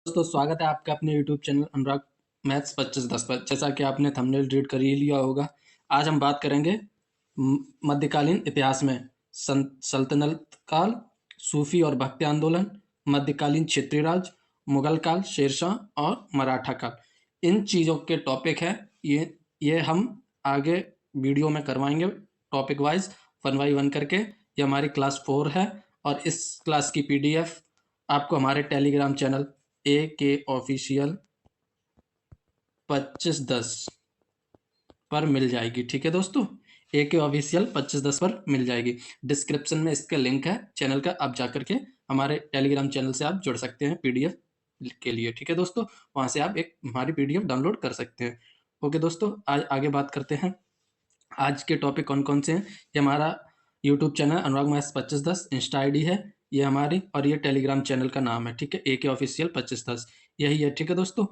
दोस्तों स्वागत है आपका अपने YouTube चैनल अनुराग मैथ्स 2510 पर। जैसा कि आपने थंबनेल रीड कर ही लिया होगा, आज हम बात करेंगे मध्यकालीन इतिहास में सल्तनत काल, सूफी और भक्ति आंदोलन, मध्यकालीन क्षेत्रीय राज, मुगल काल, शेरशाह और मराठा काल। इन चीज़ों के टॉपिक है ये हम आगे वीडियो में करवाएंगे टॉपिक वाइज 1 बाई 1 करके। ये हमारी क्लास 4 है और इस क्लास की PDF आपको हमारे टेलीग्राम चैनल AK ऑफिशियल 2510 पर मिल जाएगी। ठीक है दोस्तों, AK ऑफिशियल 2510 पर मिल जाएगी। डिस्क्रिप्शन में इसका लिंक है चैनल का, आप जाकर के हमारे टेलीग्राम चैनल से आप जुड़ सकते हैं PDF के लिए। ठीक है दोस्तों, वहां से आप एक हमारी PDF डाउनलोड कर सकते हैं। ओके दोस्तों, आज आगे बात करते हैं। आज के टॉपिक कौन कौन से हैं। ये हमारा यूट्यूब चैनल अनुराग मैथ्स 2510 इंस्टा ID है ये हमारी, और ये टेलीग्राम चैनल का नाम है। ठीक है, AK ऑफिशियल 2510 यही है। ठीक है दोस्तों,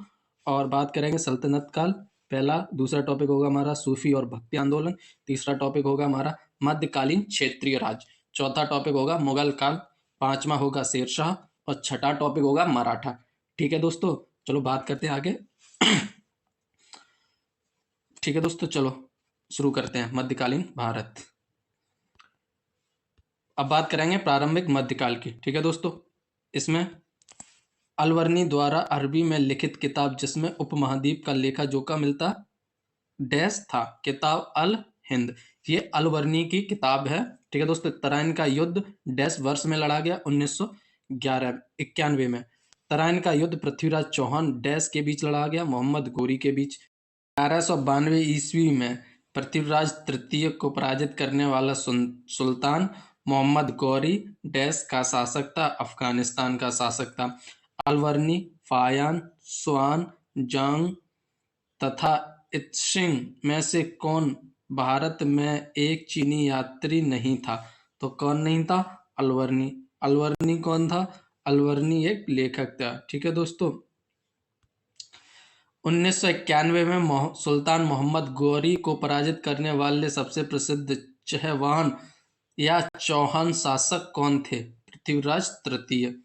और बात करेंगे सल्तनत काल पहला, दूसरा टॉपिक होगा हमारा सूफी और भक्ति आंदोलन, तीसरा टॉपिक होगा हमारा मध्यकालीन क्षेत्रीय राज, चौथा टॉपिक होगा मुगल काल, पांचवा होगा शेरशाह और छठा टॉपिक होगा मराठा। ठीक है दोस्तों, चलो बात करते हैं आगे। ठीक है दोस्तों, चलो शुरू करते हैं। मध्यकालीन भारत, अब बात करेंगे प्रारंभिक मध्यकाल की। ठीक है दोस्तों, इसमें अलवर्नी द्वारा अरबी में लिखित किताब जिसमें उपमहाद्वीप का लेखा जोखा मिलता डैश था, किताब अल हिंद, ये अलवर्नी की किताब है। ठीक है दोस्तों, तराइन का युद्ध डैश वर्ष में लड़ा गया 1991 में। तराइन का युद्ध पृथ्वीराज चौहान डैश के बीच लड़ा गया, मोहम्मद गोरी के बीच। 1192 ईस्वी में पृथ्वीराज तृतीय को पराजित करने वाला सुल्तान मोहम्मद गौरी डैश का शासक था, अफगानिस्तान का शासक था। अलवर्नी, फायान, स्वान, जांग तथा इत्सिंग में से कौन भारत में एक चीनी यात्री नहीं था? तो कौन नहीं था? अलवर्नी। अलवर्नी कौन था? अलवर्नी एक लेखक था। ठीक है दोस्तों, 1991 में सुल्तान मोहम्मद गौरी को पराजित करने वाले सबसे प्रसिद्ध चहवान या चौहान शासक कौन थे? पृथ्वीराज तृतीय।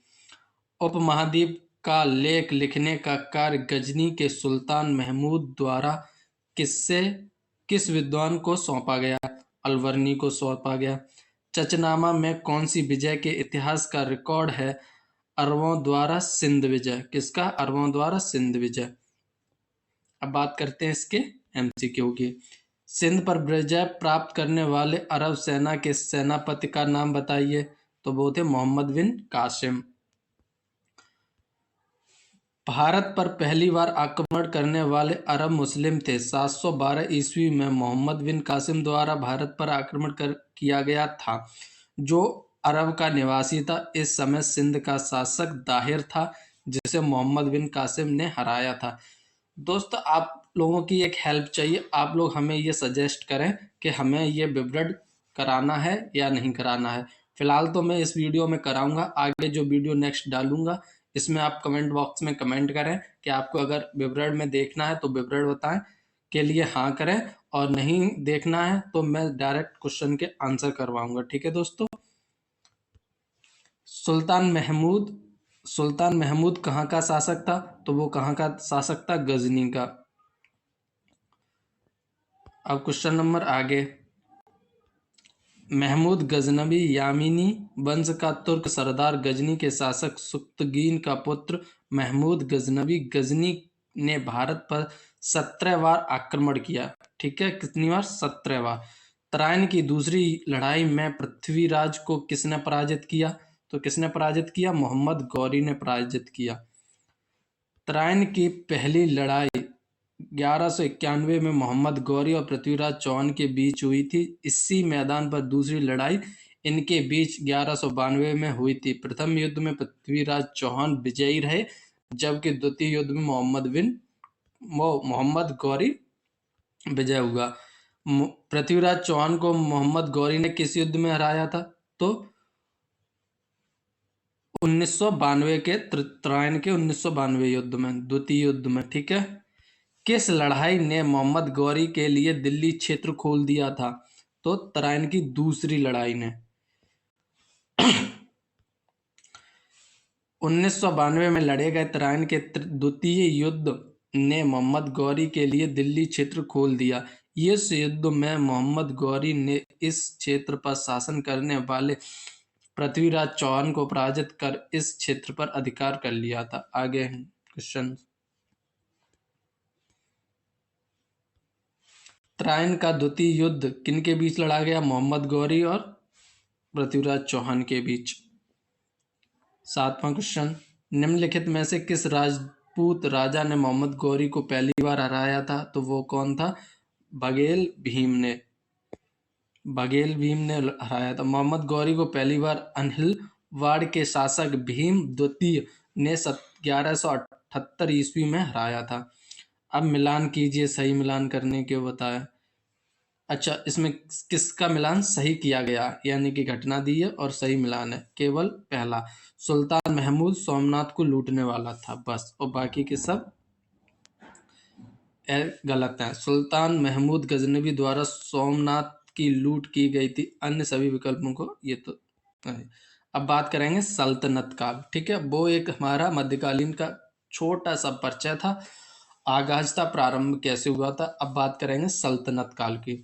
उपमहाद्वीप का लेख लिखने का कार्य गजनी के सुल्तान महमूद द्वारा किस विद्वान को सौंपा गया? अलवर्नी को सौंपा गया। चचनामा में कौन सी विजय के इतिहास का रिकॉर्ड है? अरबों द्वारा सिंध विजय। किसका? अरबों द्वारा सिंध विजय। अब बात करते हैं इसके MCQ की। सिंध पर विजय प्राप्त करने वाले अरब सेना के सेनापति का नाम बताइए। तो वो थे मोहम्मद बिन कासिम। भारत पर पहली बार आक्रमण करने वाले अरब मुस्लिम थे। 712 ईस्वी में मोहम्मद बिन कासिम द्वारा भारत पर आक्रमण किया गया था, जो अरब का निवासी था। इस समय सिंध का शासक दाहिर था, जिसे मोहम्मद बिन कासिम ने हराया था। दोस्तों, आप लोगों की एक हेल्प चाहिए। आप लोग हमें ये सजेस्ट करें कि हमें ये विवरण कराना है या नहीं कराना है। फिलहाल तो मैं इस वीडियो में कराऊंगा, आगे जो वीडियो नेक्स्ट डालूंगा इसमें आप कमेंट बॉक्स में कमेंट करें कि आपको अगर विवरण में देखना है तो विवरण बताएं, के लिए हाँ करें, और नहीं देखना है तो मैं डायरेक्ट क्वेश्चन के आंसर करवाऊंगा। ठीक है दोस्तों, सुल्तान महमूद कहाँ का शासक था? तो वो कहाँ का शासक था? गजनी का। अब क्वेश्चन नंबर आगे। महमूद गजनवी यामीनी वंश का तुर्क सरदार गजनी के शासक सुख्तगीन का पुत्र महमूद गजनवी गजनी ने भारत पर 17 बार आक्रमण किया। ठीक है, कितनी बार? 17 बार। तराइन की दूसरी लड़ाई में पृथ्वीराज को किसने पराजित किया? तो किसने पराजित किया? मोहम्मद गौरी ने पराजित किया। तराइन की पहली लड़ाई 1191 में मोहम्मद गौरी और पृथ्वीराज चौहान के बीच हुई थी। इसी मैदान पर दूसरी लड़ाई इनके बीच 1192 में हुई थी। प्रथम युद्ध में पृथ्वीराज चौहान विजयी रहे, जबकि द्वितीय युद्ध में मोहम्मद गौरी विजय हुआ। पृथ्वीराज चौहान को मोहम्मद गौरी ने किस युद्ध में हराया था? तो 1992 के तराइन के 1992 युद्ध में, द्वितीय युद्ध में। ठीक है, किस लड़ाई ने मोहम्मद गौरी के लिए दिल्ली क्षेत्र खोल दिया था? तो तराइन की दूसरी लड़ाई ने। 1992 में लड़े गए तराइन के द्वितीय युद्ध ने मोहम्मद गौरी के लिए दिल्ली क्षेत्र खोल दिया। इस युद्ध में मोहम्मद गौरी ने इस क्षेत्र पर शासन करने वाले पृथ्वीराज चौहान को पराजित कर इस क्षेत्र पर अधिकार कर लिया था। आगे क्वेश्चन। तराइन का द्वितीय युद्ध किनके बीच लड़ा गया? मोहम्मद गौरी और पृथ्वीराज चौहान के बीच। 7वां क्वेश्चन, निम्नलिखित में से किस राजपूत राजा ने मोहम्मद गौरी को पहली बार हराया था? तो वो कौन था? बघेल भीम ने हराया था। मोहम्मद गौरी को पहली बार अनहिलवाड़ के शासक भीम द्वितीय ने 1178 ईस्वी में हराया था। अब मिलान कीजिए, सही मिलान करने के बताया। अच्छा, इसमें किसका मिलान सही किया गया, यानी कि घटना दी है और सही मिलान है केवल पहला। सुल्तान महमूद सोमनाथ को लूटने वाला था बस, और बाकी के सब गलत हैं। सुल्तान महमूद गजनवी द्वारा सोमनाथ की लूट की गई थी, अन्य सभी विकल्पों को ये तो है। अब बात करेंगे सल्तनत काल। ठीक है, वो एक हमारा मध्यकालीन का छोटा सा परिचय था, आगाज था, प्रारंभ कैसे हुआ था। अब बात करेंगे सल्तनत काल की।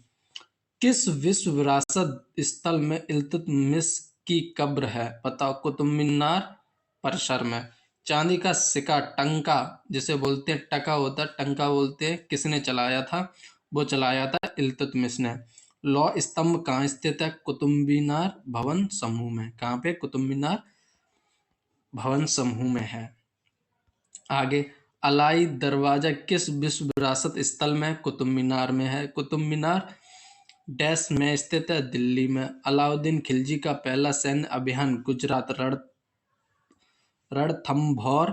किस विश्व विरासत स्थल में इल्तुतमिश की कब्र है? बताओ। कुतुब मीनार परिसर में। चांदी का सिक्का टंका जिसे बोलते हैं, टका होता है, टंका बोलते हैं, किसने चलाया था? वो चलाया था इल्तुतमिश ने। लौह स्तंभ कहाँ स्थित है? कुतुब मीनार भवन समूह में। कहाँ पे? कुतुब मीनार भवन समूह में है। आगे, अलाई दरवाजा किस विश्व विरासत स्थल में? कुतुब मीनार में है। कुतुब मीनार डैश में स्थित है? दिल्ली में। अलाउद्दीन खिलजी का पहला सैन्य अभियान गुजरात रणथंभौर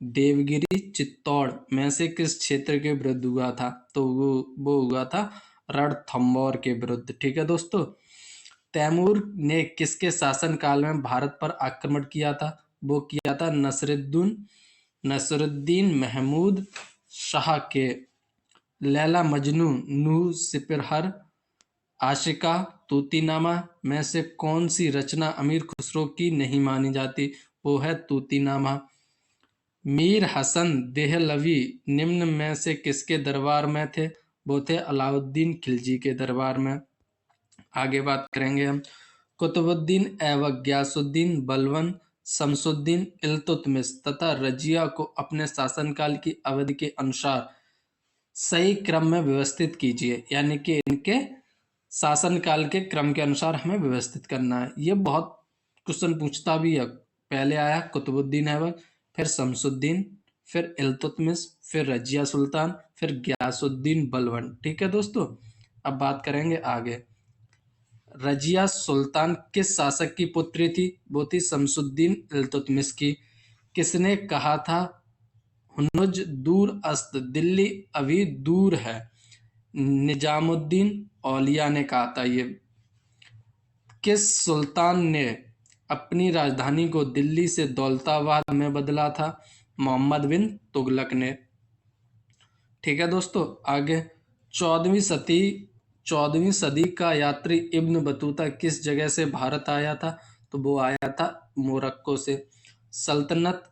देवगिरी चित्तौड़ में से किस क्षेत्र के विरुद्ध हुआ था? तो वो हुआ था रणथंभौर के विरुद्ध। ठीक है दोस्तों। तैमूर ने किसके शासनकाल में भारत पर आक्रमण किया था? वो किया था नसरुद्दीन महमूद शाह के। लैला मजनू, नूह सिपहर, आशिका, तूतीनामा में से कौन सी रचना अमीर खुसरो की नहीं मानी जाती? वो है तूतीनामा। मीर हसन देहलवी निम्न में से किसके दरबार में थे? वो थे अलाउद्दीन खिलजी के दरबार में। आगे बात करेंगे हम। कुतुबुद्दीन ऐबक, गयासुद्दीन बलबन, शमसुद्दीन इल्तुतमिश तथा रजिया को अपने शासनकाल की अवधि के अनुसार सही क्रम में व्यवस्थित कीजिए, यानी कि इनके शासनकाल के क्रम के अनुसार हमें व्यवस्थित करना है। ये बहुत क्वेश्चन पूछता भी है। पहले आया कुतुबुद्दीन ऐबक, फिर शमसुद्दीन, फिर इल्तुतमिश, फिर रजिया सुल्तान, फिर गयासुद्दीन बलबन। ठीक है दोस्तों। अब बात करेंगे आगे। रजिया सुल्तान किस शासक की पुत्री थी? वो थी शमसुद्दीन इल्तुतमिश की। किसने कहा था हुनुज दूर अस्त, दिल्ली अभी दूर है? निजामुद्दीन औलिया ने कहा था ये। किस सुल्तान ने अपनी राजधानी को दिल्ली से दौलताबाद में बदला था? मोहम्मद बिन तुगलक ने। ठीक है दोस्तों। आगे, 14वीं सदी का यात्री इब्न बतूता किस जगह से भारत आया था? तो वो आया था मोरक्को से। सल्तनत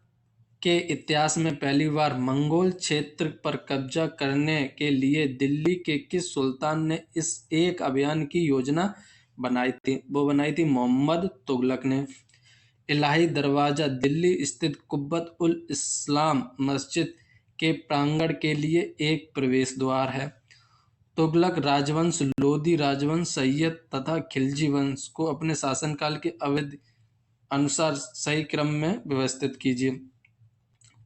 के इतिहास में पहली बार मंगोल क्षेत्र पर कब्जा करने के लिए दिल्ली के किस सुल्तान ने इस एक अभियान की योजना बनाई थी? वो बनाई थी मोहम्मद तुगलक ने। इलाही दरवाजा दिल्ली स्थित कुब्बत उल इस्लाम मस्जिद के प्रांगण के लिए एक प्रवेश द्वार है। तुगलक राजवंश, लोदी राजवंश, सैयद तथा खिलजी वंश को अपने शासनकाल के अवधि अनुसार सही क्रम में व्यवस्थित कीजिए।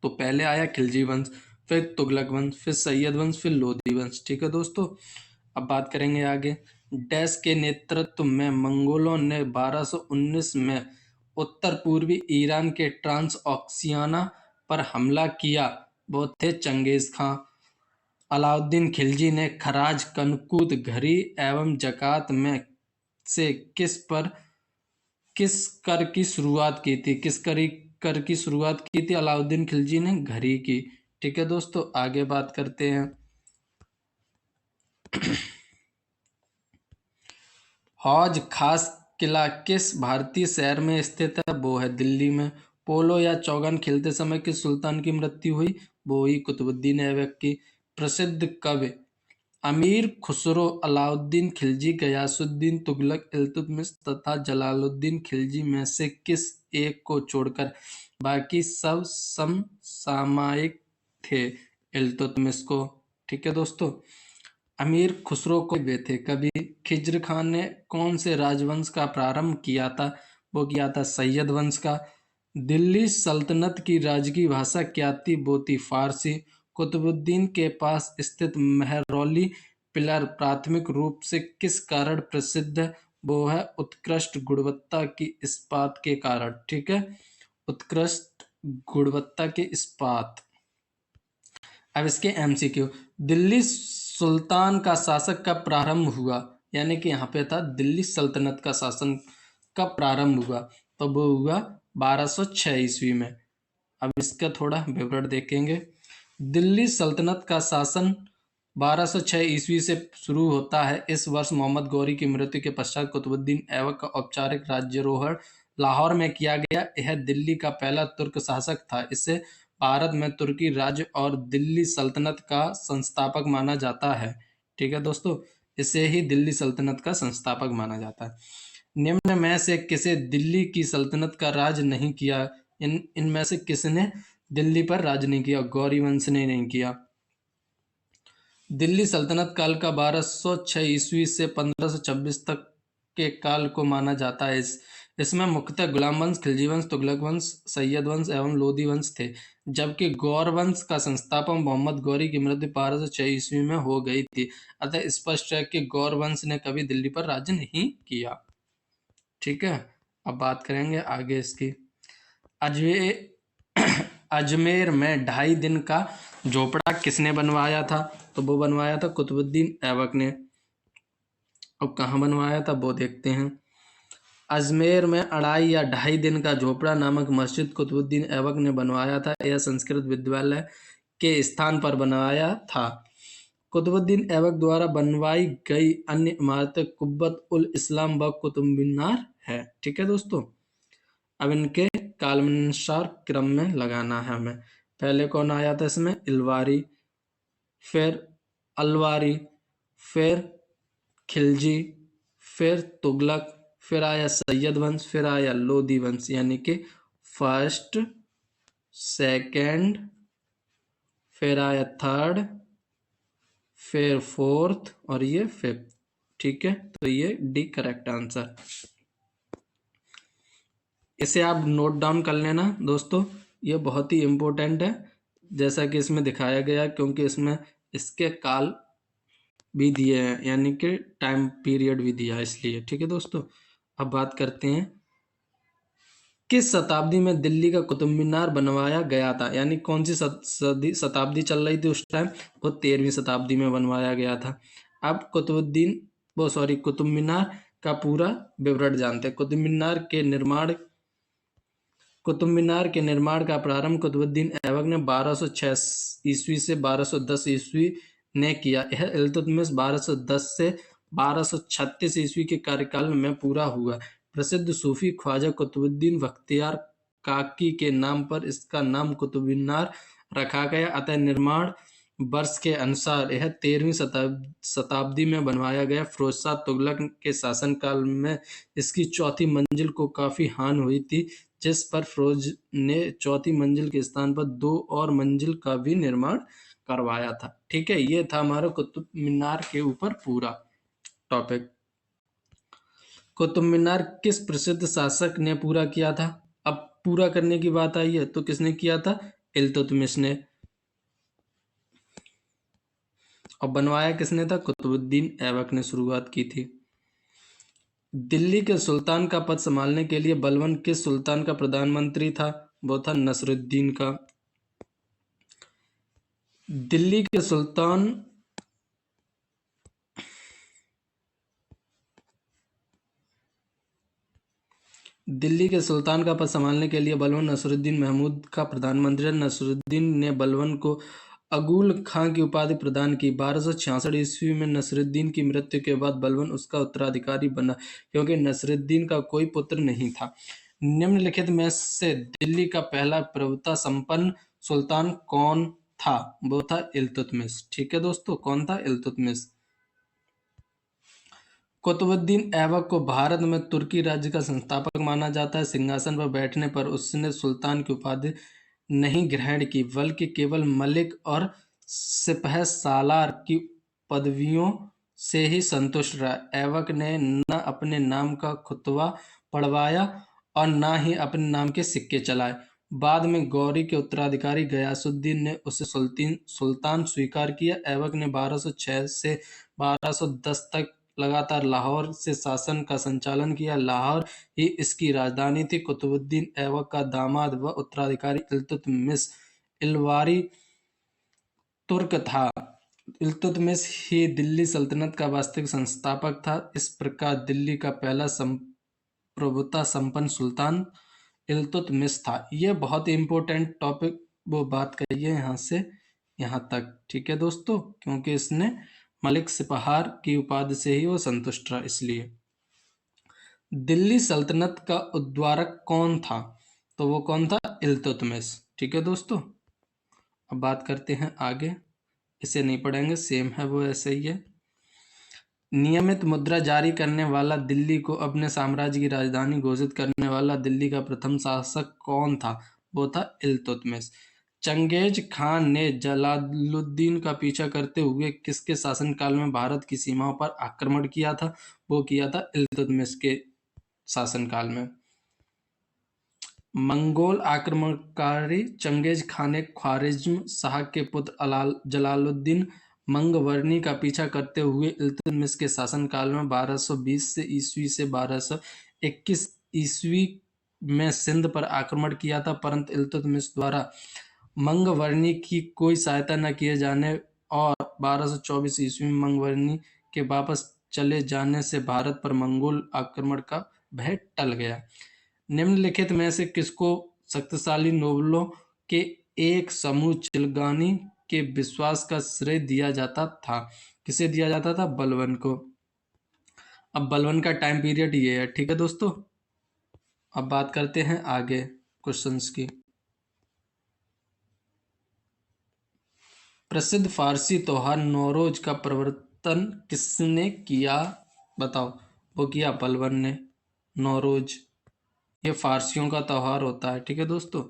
तो पहले आया खिलजी वंश, फिर तुगलक वंश, फिर सैयद वंश, फिर लोदी वंश। ठीक है दोस्तों। अब बात करेंगे आगे। डैश के नेतृत्व में मंगोलों ने 1219 में उत्तर पूर्वी ईरान के ट्रांस ऑक्सियाना पर हमला किया। वो थे चंगेज खां। अलाउद्दीन खिलजी ने खराज, कनकूत, घरी एवं जकात में से किस कर की शुरुआत की थी? कर की शुरुआत की थी अलाउद्दीन खिलजी ने? घरी की। ठीक है दोस्तों। आगे बात करते हैं। हौज खास किला किस भारतीय शहर में स्थित है? वो है दिल्ली में। पोलो या चौगान खेलते समय किस सुल्तान की मृत्यु हुई? वो हुई कुतुबुद्दीन ऐबक की। प्रसिद्ध कवि अमीर खुसरो, अलाउद्दीन खिलजी, गयासुद्दीन तुगलक, इल्तुतमिश तथा जलालुद्दीन खिलजी में से किस एक को छोड़कर बाकी सब समसामयिक थे इल्तुतमिश को? ठीक है दोस्तों, अमीर खुसरो को वे थे कवि। खिज्र खान ने कौन से राजवंश का प्रारंभ किया था? वो किया था सैयद वंश का। दिल्ली सल्तनत की राजकीय भाषा क्या थी? वो थी फारसी। कुतुबुद्दीन के पास स्थित मेहरौली पिलर प्राथमिक रूप से किस कारण प्रसिद्ध है? वो है उत्कृष्ट गुणवत्ता की इस्पात के कारण। ठीक है, उत्कृष्ट गुणवत्ता के इस्पात। अब इसके एमसीक्यू, दिल्ली सुल्तान का शासक कब प्रारंभ हुआ? यानी कि यहाँ पे था दिल्ली सल्तनत का शासन कब प्रारंभ हुआ? तो वो हुआ 1206 ईस्वी में। अब इसका थोड़ा विवरण देखेंगे। दिल्ली सल्तनत का शासन 1206 ईस्वी से शुरू होता है। इस वर्ष मोहम्मद गौरी की मृत्यु के पश्चात कुतुबुद्दीन ऐबक का औपचारिक राज्यारोहण लाहौर में किया गया। यह दिल्ली का पहला तुर्क शासक था। इसे भारत में तुर्की राज्य और दिल्ली सल्तनत का संस्थापक माना जाता है। ठीक है दोस्तों, इसे ही दिल्ली सल्तनत का संस्थापक माना जाता है। निम्न में से किसे दिल्ली की सल्तनत का राज नहीं किया? इनमें से किसने दिल्ली पर राज नहीं किया? गौरी वंश ने नहीं किया। दिल्ली सल्तनत काल का 1206 ईस्वी से 1526 तक के काल को माना जाता है। इसमें मुख्यतः गुलाम वंश, खिलजी वंश, तुगलक वंश, सैयद वंश एवं लोदी वंश थे, जबकि गौर वंश का संस्थापन मोहम्मद गौरी की मृत्यु 1206 ईस्वी में हो गई थी। अतः स्पष्ट है कि गौर वंश ने कभी दिल्ली पर राज्य नहीं किया। ठीक है, अब बात करेंगे आगे इसकी। अजमेर में 2.5 दिन का झोपड़ा किसने बनवाया था? तो वो बनवाया था कुतुबुद्दीन ऐबक ने। अब कहाँ बनवाया था वो देखते हैं। अजमेर में 2.5 या 2.5 दिन का झोपड़ा नामक मस्जिद कुतुबुद्दीन ऐबक ने बनवाया था। यह संस्कृत विद्यालय के स्थान पर बनवाया था। कुतुबुद्दीन ऐबक द्वारा बनवाई गई अन्य इमारतें कुब्बत उल इस्लाम व कुतुब मीनार है। ठीक है दोस्तों, अब इनके कालानुसार क्रम में लगाना है हमें। पहले कौन आया था इसमें? इलवारी, फिर अलवारी, फिर खिलजी, फिर तुगलक, फिर आया सैयद वंश, फिर आया लोदी वंश। यानी कि फर्स्ट, सेकंड, फिर आया थर्ड, फिर फोर्थ और ये फिफ्थ। ठीक है, तो ये डी करेक्ट आंसर। इसे आप नोट डाउन कर लेना दोस्तों, ये बहुत ही इम्पोर्टेंट है जैसा कि इसमें दिखाया गया, क्योंकि इसमें इसके काल भी दिए हैं, यानी कि टाइम पीरियड भी दिया है इसलिए। ठीक है दोस्तों, अब बात करते हैं किस शताब्दी में दिल्ली का कुतुब मीनार बनवाया गया था? यानी कौन सी शताब्दी चल रही थी उस टाइम? वो 13वीं शताब्दी में बनवाया गया था। अब कुतुब मीनार का पूरा विवरण जानते हैं। कुतुब मीनार के निर्माण का प्रारंभ कुतुबुद्दीन ऐबक ने 1206 ईस्वी से 1210 ईस्वी ने किया। यह इल्तुतमिश 1210 से 1236 ईस्वी के कार्यकाल में पूरा हुआ। प्रसिद्ध सूफी ख्वाजा कुतुबुद्दीन बख्तियार काकी के नाम पर इसका नाम कुतुब मीनार रखा गया। अतः निर्माण वर्ष के अनुसार यह 13वीं शताब्दी में बनवाया गया। फिरोज शाह तुगलक के शासनकाल में इसकी चौथी मंजिल को काफी हानि हुई थी, जिस पर फिरोज ने चौथी मंजिल के स्थान पर 2 और मंजिल का भी निर्माण करवाया था। ठीक है, ये था हमारा कुतुब मीनार के ऊपर पूरा टॉपिक। कुतुब मीनार किस प्रसिद्ध शासक ने पूरा किया था? अब पूरा करने की बात आई है तो किसने किया था? इल्तुतमिश ने। और बनवाया किसने था? कुतुबुद्दीन ऐबक ने शुरुआत की थी। दिल्ली के सुल्तान का पद संभालने के लिए बलबन किस सुल्तान का प्रधानमंत्री था? वो था नसरुद्दीन का। दिल्ली के सुल्तान का पद संभालने के लिए बलबन नसरुद्दीन महमूद का प्रधानमंत्री। नसरुद्दीन ने बलबन को अगुल खां की उपाधि प्रदान की। 1266 ईस्वी में नसरुद्दीन की मृत्यु के बाद बलबन उसका उत्तराधिकारी बना, क्योंकि नसरुद्दीन का कोई पुत्र नहीं था। निम्नलिखित में से दिल्ली का पहला प्रभुता संपन्न सुल्तान कौन था? वो था इल्तुतमिश। ठीक है दोस्तों, कौन था? इल्तुतमिश। कुतुबुद्दीन ऐबक को भारत में तुर्की राज्य का संस्थापक माना जाता है। सिंहासन पर बैठने पर उसने सुल्तान की उपाधि नहीं ग्रहण की, बल्कि केवल मलिक और सिपह सालार की पदवियों से ही संतुष्ट रहा। ऐबक ने न अपने नाम का खुतबा पढ़वाया और न ही अपने नाम के सिक्के चलाए। बाद में गौरी के उत्तराधिकारी गयासुद्दीन ने उसे सुल्तान स्वीकार किया। ऐबक ने 1206 से 1210 तक लगातार लाहौर से शासन का संचालन किया। लाहौर ही इसकी राजधानी थी। कुतुबुद्दीन ऐबक का दामाद व उत्तराधिकारी इल्तुतमिश इल्वारी तुर्क था। इल्तुतमिश ही दिल्ली सल्तनत का वास्तविक संस्थापक था। इस प्रकार दिल्ली का पहला प्रभुता संपन्न सुल्तान इल्तुतमिश था। ये बहुत ही इंपॉर्टेंट टॉपिक वो बात कही है यहाँ से यहाँ तक। ठीक है दोस्तों, क्योंकि इसने मलिक सिपहार की उपाधि से ही वो संतुष्ट रहा, इसलिए। दिल्ली सल्तनत का उद्वारक कौन था? तो वो कौन था? इल्तुतमिश। ठीक है दोस्तों, अब बात करते हैं आगे। इसे नहीं पढ़ेंगे, सेम है वो, ऐसे ही है। नियमित मुद्रा जारी करने वाला, दिल्ली को अपने साम्राज्य की राजधानी घोषित करने वाला दिल्ली का प्रथम शासक कौन था? वो था इल्तुतमिश। चंगेज खान ने जलालुद्दीन का पीछा करते हुए किसके शासनकाल में भारत की सीमाओं पर आक्रमण किया था? वो किया था इल्तुतमिश के शासनकाल में। मंगोल आक्रमणकारी चंगेज खान ने ख्वारिज्म शाह के पुत्र जलालुद्दीन मंगवर्णी का पीछा करते हुए इल्तुतमिश के शासनकाल में 1220 से ईस्वी से 1221 ईस्वी में सिंध पर आक्रमण किया था, परंतु इल्तुतमिश द्वारा मंगवर्णी की कोई सहायता न किए जाने और 1224 ईस्वी में मंगवर्णी के वापस चले जाने से भारत पर मंगोल आक्रमण का भय टल गया। निम्नलिखित में से किसको शक्तिशाली नोबलों के एक समूह चिलगानी के विश्वास का श्रेय दिया जाता था? किसे दिया जाता था? बलबन को। अब बलबन का टाइम पीरियड ये है। ठीक है दोस्तों, अब बात करते हैं आगे क्वेश्चंस की। प्रसिद्ध फारसी त्योहार नौरोज का प्रवर्तन किसने किया? बताओ। वो किया बलबन ने। नौरोज ये फारसियों का त्यौहार होता है। ठीक है दोस्तों,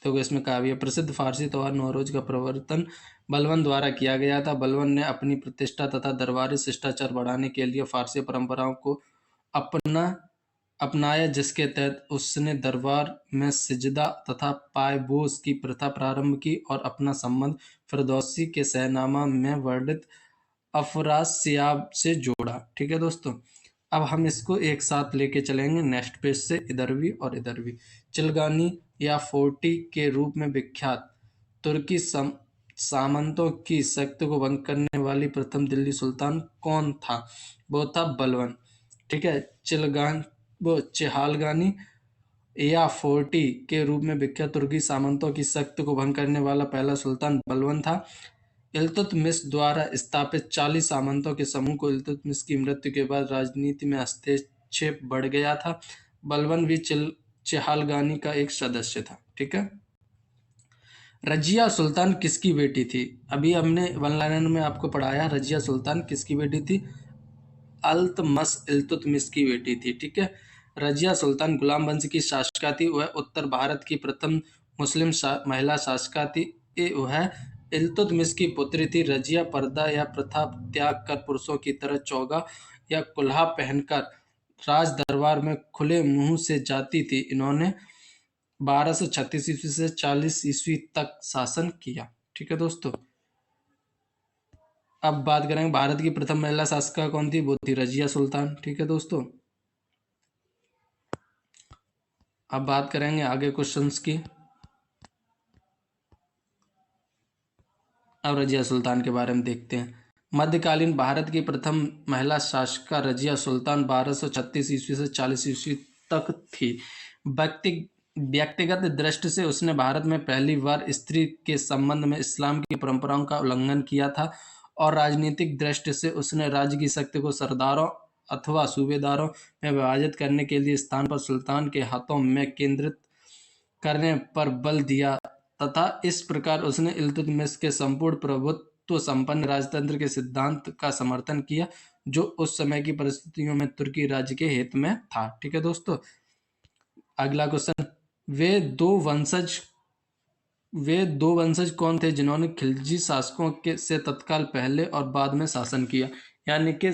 तो इसमें कहा भी है प्रसिद्ध फारसी त्यौहार नौरोज का प्रवर्तन बलबन द्वारा किया गया था। बलबन ने अपनी प्रतिष्ठा तथा दरबारी शिष्टाचार बढ़ाने के लिए फारसी परंपराओं को अपनाया, जिसके तहत उसने दरबार में सिजदा तथा पायबोस की प्रथा प्रारंभ की और अपना संबंध फिरदौसी के शहनामा में वर्णित अफरासियाब से जोड़ा। ठीक है दोस्तों, अब हम इसको एक साथ लेके चलेंगे नेक्स्ट पेज से, इधर भी और इधर भी। चिलगानी या फोर्टी के रूप में विख्यात तुर्की सामंतों की शक्ति को भंग करने वाली प्रथम दिल्ली सुल्तान कौन था? वो था बलबन। ठीक है, चेहालगानी या फोर्टी के रूप में विख्यात तुर्की सामंतों की शक्ति को भंग करने वाला पहला सुल्तान बलबन था। इल्तुतमिश द्वारा स्थापित 40 सामंतों के समूह को इल्तुतमिश की मृत्यु के बाद राजनीति में हस्तक्षेप बढ़ गया था। बलबन भी चेहालगानी का एक सदस्य था। ठीक है। रजिया सुल्तान किसकी बेटी थी? अभी हमने वन लाइनर में आपको पढ़ाया, रजिया सुल्तान किसकी बेटी थी? इल्तुतमिश इल्तुतमिश की बेटी थी। ठीक है, रजिया सुल्तान गुलाम वंश की शासका थी। वह उत्तर भारत की प्रथम मुस्लिम महिला शासका थी। वह इल्तुतमिश की पुत्री थी। रजिया पर्दा या प्रथा त्याग कर पुरुषों की तरह चोगा या कुल्हा पहनकर राज दरबार में खुले मुंह से जाती थी। इन्होंने 1236 ईस्वी से 40 ईस्वी तक शासन किया। ठीक है दोस्तों, अब बात करेंगे भारत की प्रथम महिला शासिका कौन थी? वो थी रजिया सुल्तान। ठीक है दोस्तों, अब बात करेंगे आगे क्वेश्चंस की। अब रजिया सुल्तान के बारे में देखते हैं। मध्यकालीन भारत की प्रथम महिला शासिका रजिया सुल्तान 1236 ईस्वी से 40 ईस्वी तक थी। व्यक्तिगत दृष्टि से उसने भारत में पहली बार स्त्री के संबंध में इस्लाम की परंपराओं का उल्लंघन किया था और राजनीतिक दृष्टि से उसने राज्य की शक्ति को सरदारों अथवा सूबेदारों में विभाजित करने के लिए स्थान पर सुल्तान के हाथों में केंद्रित करने पर बल दिया तथा इस प्रकार उसने इल्तुतमिश के संपूर्ण प्रभुत्व संपन्न राजतंत्र के सिद्धांत का समर्थन किया जो उस समय की परिस्थितियों में तुर्की राज्य के हित में था। ठीक है दोस्तों, अगला क्वेश्चन, वे दो वंशज कौन थे जिन्होंने खिलजी शासकों के से तत्काल पहले और बाद में शासन किया? यानी कि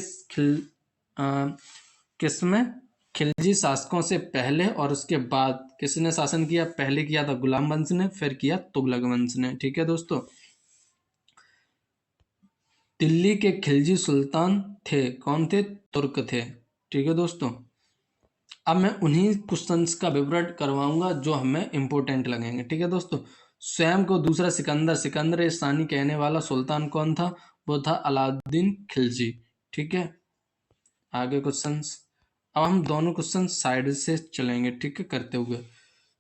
किसमें खिलजी शासकों से पहले और उसके बाद किसने शासन किया? पहले किया था गुलाम वंश ने, फिर किया तुगलक वंश ने। ठीक है दोस्तों, दिल्ली के खिलजी सुल्तान थे कौन थे? तुर्क थे। ठीक है दोस्तों, अब मैं उन्हीं क्वेश्चंस का विवरण करवाऊंगा जो हमें इंपॉर्टेंट लगेंगे। ठीक है दोस्तों, स्वयं को दूसरा सिकंदर सानी कहने वाला सुल्तान कौन था? वो था अलाउद्दीन खिलजी। ठीक है, आगे क्वेश्चंस, अब हम दोनों क्वेश्चन साइड से चलेंगे। ठीक है, करते हुए,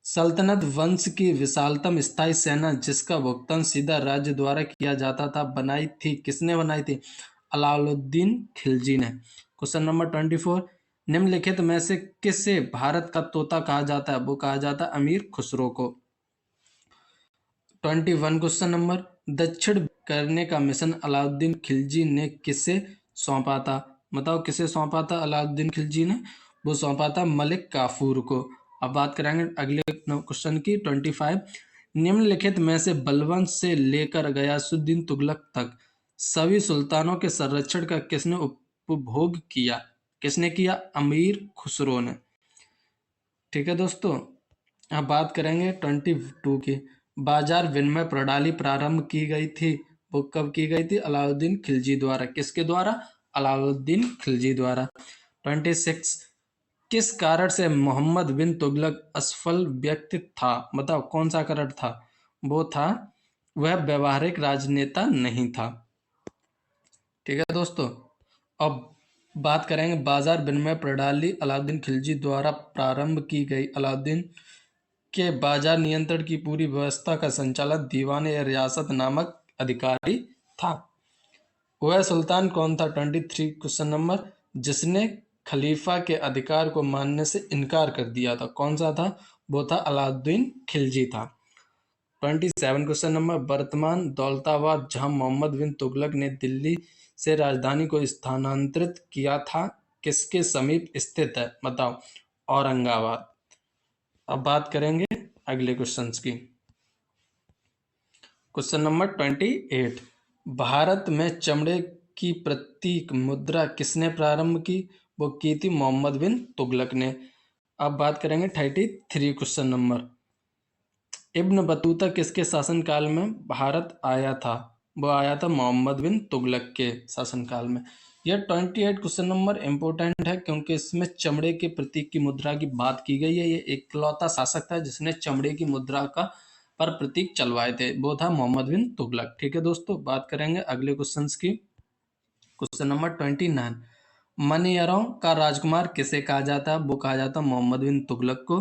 सल्तनत वंश की विशालतम स्थायी सेना जिसका भुगतान सीधा राज्य द्वारा किया जाता था बनाई थी, किसने बनाई थी? अलाउद्दीन खिलजी ने। क्वेश्चन नंबर 24, निम्नलिखित में से किसे भारत का तोता कहा जाता है? वो कहा जाता है अमीर खुसरो को। 21 क्वेश्चन नंबर, दक्षिण करने का मिशन अलाउद्दीन खिलजी ने किसे सौंपा था? बताओ किसे सौंपा था अलाउद्दीन खिलजी ने? वो सौंपा था मलिक काफूर को। अब बात करेंगे अगले क्वेश्चन की 25, निम्नलिखित में से बलवंत से लेकर गयासुद्दीन तुगलक तक सभी सुल्तानों के संरक्षण का किसने उपभोग किया? किसने किया? अमीर खुसरो ने। ठीक है दोस्तों, अब बात करेंगे 22 की, बाजार विनिमय प्रणाली प्रारंभ की गई थी, वो कब की गई थी? अलाउद्दीन खिलजी द्वारा। किसके द्वारा? अलाउद्दीन खिलजी द्वारा। 26, किस कारण से मोहम्मद बिन तुगलक असफल व्यक्ति था? बताओ कौन सा कारण था? वो था वह व्यवहारिक राजनेता नहीं था। ठीक है दोस्तों, अब बात करेंगे बाजार विनिमय प्रणाली अलाउद्दीन खिलजी द्वारा प्रारंभ की गई। अलाउद्दीन के बाजार नियंत्रण की पूरी व्यवस्था का संचालन दीवान ए रियासत नामक अधिकारी था। वह सुल्तान कौन था? 23 क्वेश्चन नंबर, जिसने खलीफा के अधिकार को मानने से इनकार कर दिया था। कौन सा था? वो था अलाउद्दीन खिलजी था। 27 क्वेश्चन नंबर, वर्तमान दौलताबाद जहां मोहम्मद बिन तुगलक ने दिल्ली से राजधानी को स्थानांतरित किया था, किसके समीप स्थित है? बताओ, औरंगाबाद। अब बात करेंगे अगले क्वेश्चंस की। क्वेश्चन नंबर 28, भारत में चमड़े की प्रतीक मुद्रा किसने प्रारंभ की? वो की थी मोहम्मद बिन तुगलक ने। अब बात करेंगे 33 क्वेश्चन नंबर, इब्न बतूता किसके शासनकाल में भारत आया था? वो आया था मोहम्मद बिन तुगलक के शासनकाल में। यह 28 क्वेश्चन नंबर इंपॉर्टेंट है क्योंकि इसमें चमड़े के प्रतीक की मुद्रा की बात की गई है। ये इकलौता शासक था जिसने चमड़े की मुद्रा का पर प्रतीक चलवाए थे, वो था मोहम्मद बिन तुगलक। ठीक है दोस्तों, बात करेंगे अगले क्वेश्चंस की। क्वेश्चन नंबर 29, मनियरों का राजकुमार किसे कहा जाता है? वो कहा जाता है मोहम्मद बिन तुगलक को।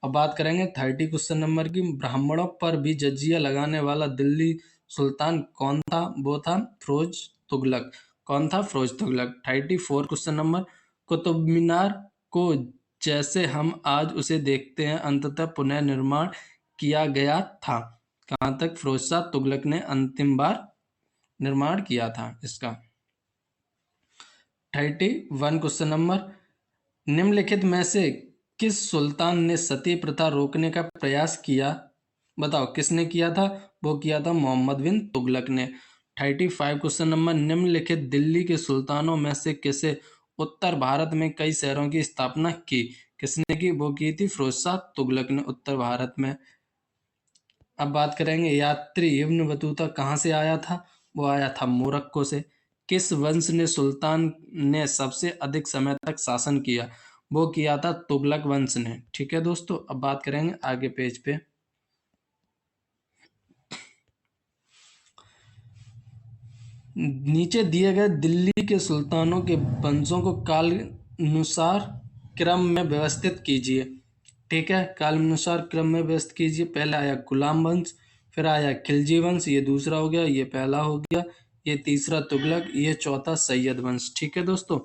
अब बात करेंगे 30 क्वेश्चन नंबर की, ब्राह्मणों पर भी जजिया लगाने वाला दिल्ली सुल्तान कौन था? वो था फिरोज तुगलक। कौन था? फिरोज तुगलक। 34 क्वेश्चन नंबर, कुतुब मीनार को जैसे हम आज उसे देखते हैं अंततः पुनर्निर्माण किया गया था, कहाँ तक फिरोज शाह तुगलक ने अंतिम बार निर्माण किया था इसका। 31 क्वेश्चन नंबर, निम्नलिखित में से किस सुल्तान ने सती प्रथा रोकने का प्रयास किया? बताओ किसने किया था? वो किया था मोहम्मद बिन तुगलक ने। 35 क्वेश्चन नंबर, निम्नलिखित दिल्ली के सुल्तानों में से किसे उत्तर भारत में कई शहरों की स्थापना की? किसने की? वो की थी फिरोज शाह तुगलक ने उत्तर भारत में। अब बात करेंगे यात्री इब्न बतूता कहाँ से आया था? वो आया था मोरक्को से। किस वंश ने सुल्तान ने सबसे अधिक समय तक शासन किया? वो किया था तुगलक वंश ने। ठीक है दोस्तों, अब बात करेंगे आगे पेज पे। नीचे दिए गए दिल्ली के सुल्तानों के वंशों को कालानुसार क्रम में व्यवस्थित कीजिए। ठीक है, कालानुसार क्रम में व्यवस्थित कीजिए। पहला आया गुलाम वंश, फिर आया खिलजी वंश, ये दूसरा हो गया, ये पहला हो गया, ये तीसरा तुगलक, ये चौथा सैयद वंश। ठीक है दोस्तों,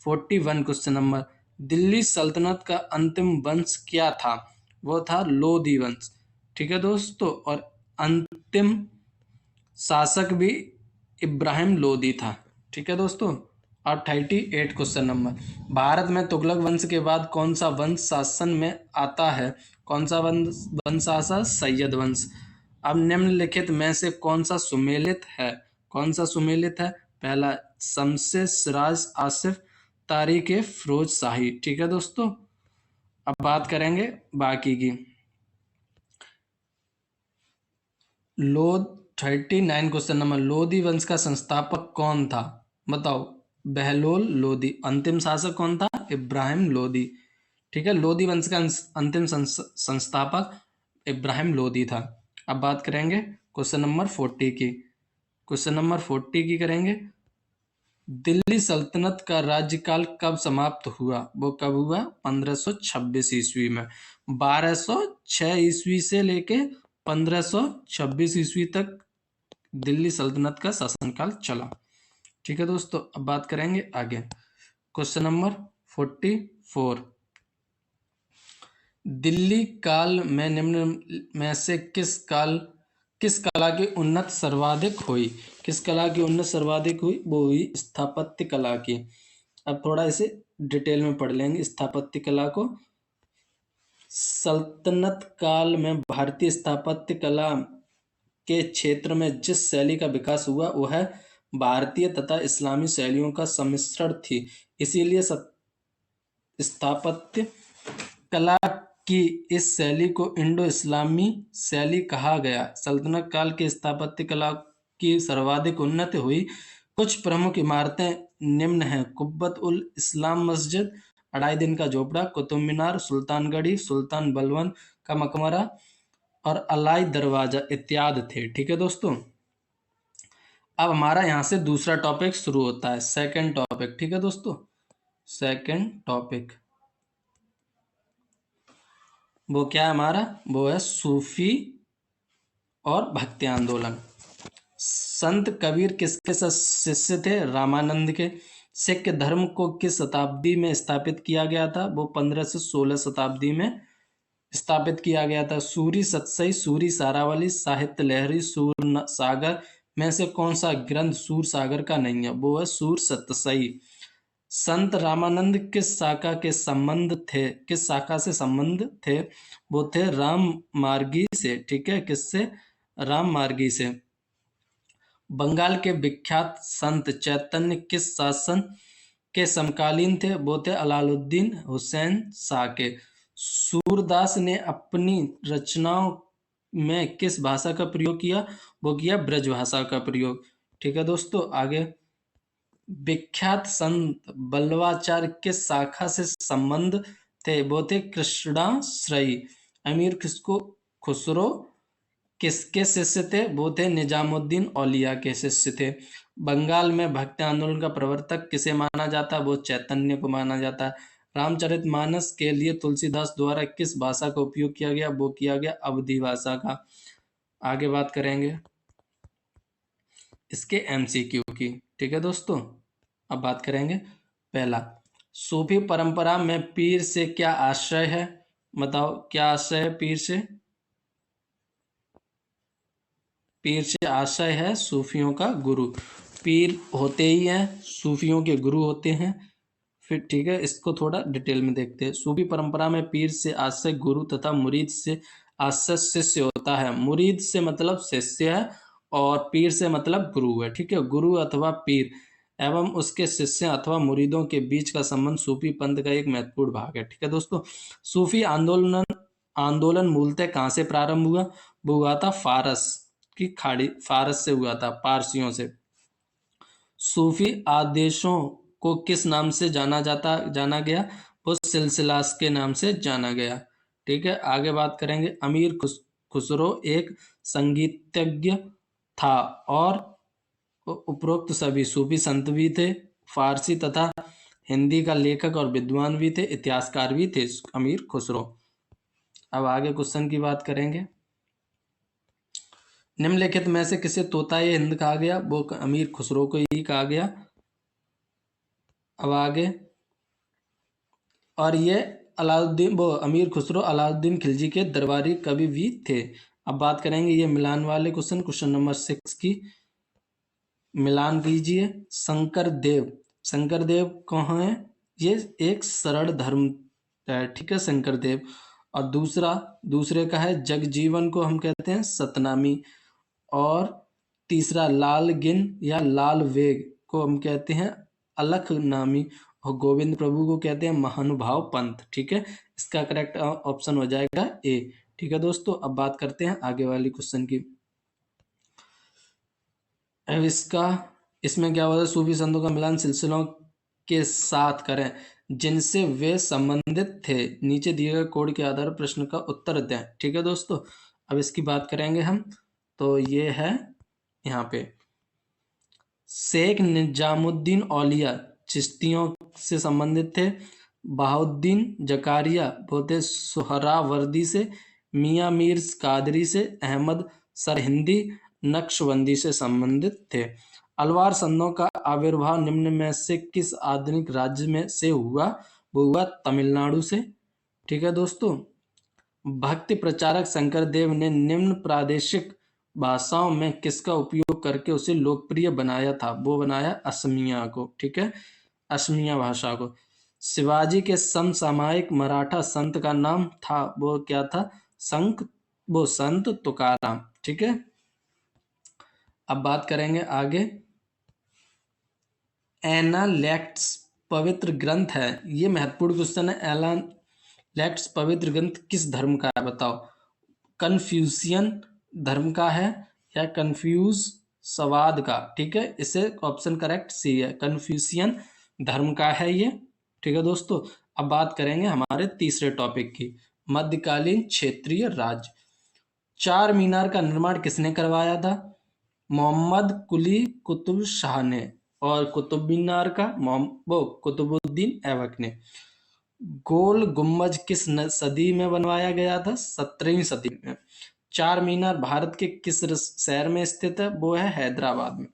41 क्वेश्चन नंबर, दिल्ली सल्तनत का अंतिम वंश क्या था? वो था लोधी वंश। ठीक है दोस्तों, और अंतिम शासक भी इब्राहिम लोदी था। ठीक है दोस्तों। और 38 क्वेश्चन नंबर, भारत में तुगलक वंश के बाद कौन सा वंश शासन में आता है? कौन सा वंश आसा? सैयद वंश। अब निम्नलिखित में से कौन सा सुमेलित है? कौन सा सुमेलित है? पहला शमसे सिराज आसिफ, तारीख फिरोज शाही। ठीक है दोस्तों, अब बात करेंगे बाकी की। लोध 39 क्वेश्चन नंबर, लोधी वंश का संस्थापक कौन था? बताओ। बहलोल लोधी। अंतिम शासक कौन था? इब्राहिम लोधी। ठीक है, लोधी वंश का अंतिम संस्थापक इब्राहिम लोधी था। अब बात करेंगे क्वेश्चन नंबर 40 की। क्वेश्चन नंबर 40 की करेंगे, दिल्ली सल्तनत का राज्यकाल कब समाप्त हुआ? वो कब हुआ? 1526 ईस्वी में। 1206 ईस्वी से लेके 1526 ईस्वी तक दिल्ली सल्तनत का शासनकाल चला। ठीक है दोस्तों, अब बात करेंगे आगे। क्वेश्चन नंबर 44, दिल्ली काल में निम्न में से किस कला की उन्नत सर्वाधिक हुई? किस कला की उन्नत सर्वाधिक हुई? वो हुई स्थापत्य कला की। अब थोड़ा इसे डिटेल में पढ़ लेंगे स्थापत्य कला को। सल्तनत काल में भारतीय स्थापत्य कला के क्षेत्र में जिस शैली का विकास हुआ वह भारतीय तथा इस्लामी शैलियों का सम्मिश्रण थी। इसीलिए स्थापत्य कला की इस शैली को इंडो इस्लामी शैली कहा गया। सल्तनत काल की स्थापत्य कला की सर्वाधिक उन्नति हुई। कुछ प्रमुख इमारतें निम्न हैं: कुब्बत उल इस्लाम मस्जिद, 2.5 दिन का झोपड़ा, कुतुब मीनार, सुल्तानगढ़ी, सुल्तान बलवन का मकबरा और अलाई दरवाजा इत्यादि थे। ठीक है दोस्तों, अब हमारा यहाँ से दूसरा टॉपिक शुरू होता है, सेकंड टॉपिक। ठीक है दोस्तों, सेकंड टॉपिक वो क्या है हमारा? वो है सूफी और भक्ति आंदोलन। संत कबीर किसके शिष्य थे? रामानंद के। सिख धर्म को किस शताब्दी में स्थापित किया गया था? वो 15 से 16 शताब्दी में स्थापित किया गया था। सूरी सतसई, सूरी सारावली, साहित्य लहरी, सूर सागर में से कौन सा ग्रंथ सूर सागर का नहीं है? वो है सूर सतसई। संत रामानंद किस शाखा के संबंध थे? किस शाखा से संबंध थे? वो थे राम मार्गी से। ठीक है, किससे? राम मार्गी से। बंगाल के विख्यात संत चैतन्य किस शासन के समकालीन थे? वो थे अलाउद्दीन हुसैन शाह के। सूरदास ने अपनी रचनाओं में किस भाषा का प्रयोग किया? वो किया ब्रज भाषा का प्रयोग। ठीक है दोस्तों, आगे। विख्यात संत बल्लवाचार्य किस शाखा से संबंध थे? वो थे कृष्णाश्रयी। अमीर खुसरो किसके शिष्य थे? वो थे निजामुद्दीन औलिया के शिष्य थे। बंगाल में भक्ति आंदोलन का प्रवर्तक किसे माना जाता है? वो चैतन्य को माना जाता है। रामचरितमानस के लिए तुलसीदास द्वारा किस भाषा का उपयोग किया गया? वो किया गया अवधी भाषा का। आगे बात करेंगे इसके एमसीक्यू की। ठीक है दोस्तों, अब बात करेंगे पहला, सूफी परंपरा में पीर से क्या आश्रय है? बताओ, क्या आश्रय है पीर से? पीर से आशय है सूफियों का गुरु। पीर होते ही हैं सूफियों के गुरु होते हैं। फिर ठीक है, इसको थोड़ा डिटेल में देखते हैं। सूफी परंपरा में पीर से आश्रय गुरु तथा मुरीद से आश्रय शिष्य होता है। मुरीद से मतलब शिष्य है और पीर से मतलब गुरु है। ठीक है, गुरु अथवा पीर एवं उसके शिष्य अथवा मुरीदों के बीच का संबंध सूफी पंथ का एक महत्वपूर्ण भाग है। ठीक है दोस्तों, सूफी आंदोलन मूलतः कहाँ से प्रारंभ हुआ? वो हुआ था फारस की खाड़ी, फारस से हुआ था, पारसियों से। सूफी आदेशों को किस नाम से जाना गया? वो सिलसिलास के नाम से जाना गया। ठीक है, आगे बात करेंगे। अमीर खुसरो एक संगीतज्ञ था और उपरोक्त सभी सूफी संत भी थे। फारसी तथा हिंदी का लेखक और विद्वान भी थे, इतिहासकार भी थे अमीर खुसरो। अब आगे क्वेश्चन की बात करेंगे। निम्नलिखित में से किसे तोताए हिंद कहा गया? वो अमीर खुसरो को ही कहा गया। अब आगे, और ये अलाउद्दीन वो अमीर खुसरो अलाउद्दीन खिलजी के दरबारी कवि भी थे। अब बात करेंगे ये मिलान वाले क्वेश्चन नंबर 6 की। मिलान कीजिए। शंकर देव, शंकर देव कहाँ है? ये एक सरल धर्म है, ठीक है, शंकर देव। और दूसरे का है जगजीवन को हम कहते हैं सतनामी। और तीसरा लाल गिन या लाल वेग को हम कहते हैं अलख नामी। और गोविंद प्रभु को कहते हैं महानुभाव पंथ, ठीक है। इसका करेक्ट ऑप्शन हो जाएगा ए। ठीक है दोस्तों, अब बात करते हैं आगे वाली क्वेश्चन की। अब इसमें क्या होता है? सूफी संतों का मिलान सिलसिलों के साथ करें जिनसे वे संबंधित थे। नीचे दिए गए कोड के आधार पर प्रश्न का उत्तर दें। ठीक है दोस्तों, अब इसकी बात करेंगे हम। तो ये है यहाँ पे शेख निजामुद्दीन औलिया चिश्तियों से संबंधित थे। बहाउद्दीन जकारिया वो थे सुहरावर्दी से। मियाँ मीर कादरी से। अहमद सरहिंदी नक्शबंदी से संबंधित थे। अलवार संतों का आविर्भाव निम्न में से किस आधुनिक राज्य में से हुआ? वो हुआ तमिलनाडु से। ठीक है दोस्तों, भक्ति प्रचारक शंकर देव ने निम्न प्रादेशिक भाषाओं में किसका उपयोग करके उसे लोकप्रिय बनाया था? वो बनाया असमिया को, ठीक है, असमिया भाषा को। शिवाजी के समसामयिक मराठा संत का नाम था, वो क्या था? संत तुकाराम। ठीक है, अब बात करेंगे आगे। एनालेक्ट्स पवित्र ग्रंथ है, ये महत्वपूर्ण क्वेश्चन है। एनालेक्ट्स पवित्र ग्रंथ किस धर्म का है? बताओ। कन्फ्यूशियन धर्म का है या कन्फ्यूज सवाद का? ठीक है, इसे ऑप्शन करेक्ट सी है, कन्फ्यूशियन धर्म का है ये। ठीक है दोस्तों, अब बात करेंगे हमारे तीसरे टॉपिक की, मध्यकालीन क्षेत्रीय राज्य। चार मीनार का निर्माण किसने करवाया था? मोहम्मद कुली कुतुब शाह ने। और कुतुब मीनार का वो कुतुबुद्दीन ऐबक ने। गोल गुम्बज किस सदी में बनवाया गया था? 17वीं सदी में। चार मीनार भारत के किस शहर में स्थित है? वो है हैदराबाद में।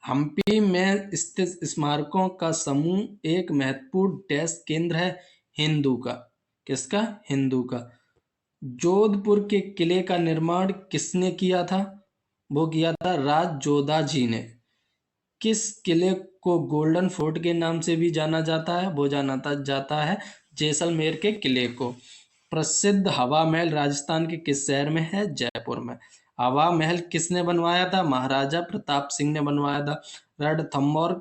हम्पी में स्थित स्मारकों का समूह एक महत्वपूर्ण डैश केंद्र है हिंदू का। किसका? हिंदू का। जोधपुर के किले का निर्माण किसने किया था? वो किया था राज जोधा जी ने। किस किले को गोल्डन फोर्ट के नाम से भी जाना जाता है? वो जाना जाता है जैसलमेर के किले को। प्रसिद्ध हवा महल राजस्थान के किस शहर में है? जयपुर में। हवा महल किसने बनवाया था? महाराजा प्रताप सिंह ने बनवाया था। रणथंभौर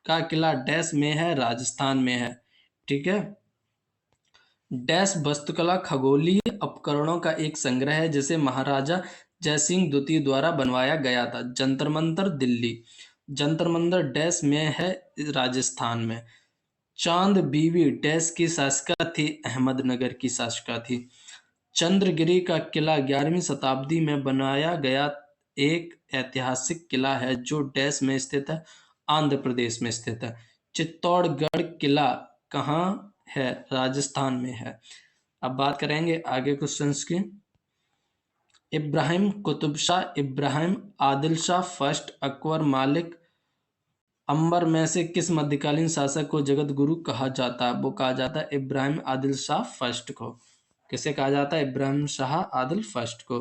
का किला डैश में है? राजस्थान में है। ठीक है। डैश वास्तुकला खगोलीय उपकरणों का एक संग्रह है जिसे महाराजा जयसिंह द्वितीय द्वारा बनवाया गया था। जंतर मंतर दिल्ली। जंतर मंतर डैश में है? राजस्थान में। चांद बीबी डैश की शासिका थी? अहमदनगर की शासिका थी। चंद्रगिरी का किला 11वीं शताब्दी में बनाया गया एक ऐतिहासिक किला है जो डैश में स्थित है? आंध्र प्रदेश में स्थित है। चित्तौड़गढ़ किला कहाँ है? राजस्थान में है। अब बात करेंगे आगे क्वेश्चंस की। इब्राहिम कुतुब शाह, इब्राहिम आदिल शाह फर्स्ट, अकबर, मालिक अंबर में से किस मध्यकालीन शासक को जगत गुरु कहा जाता है? वो कहा जाता है इब्राहिम आदिल शाह फर्स्ट को। किसे कहा जाता है? इब्राहिम शाह आदिल फर्स्ट को।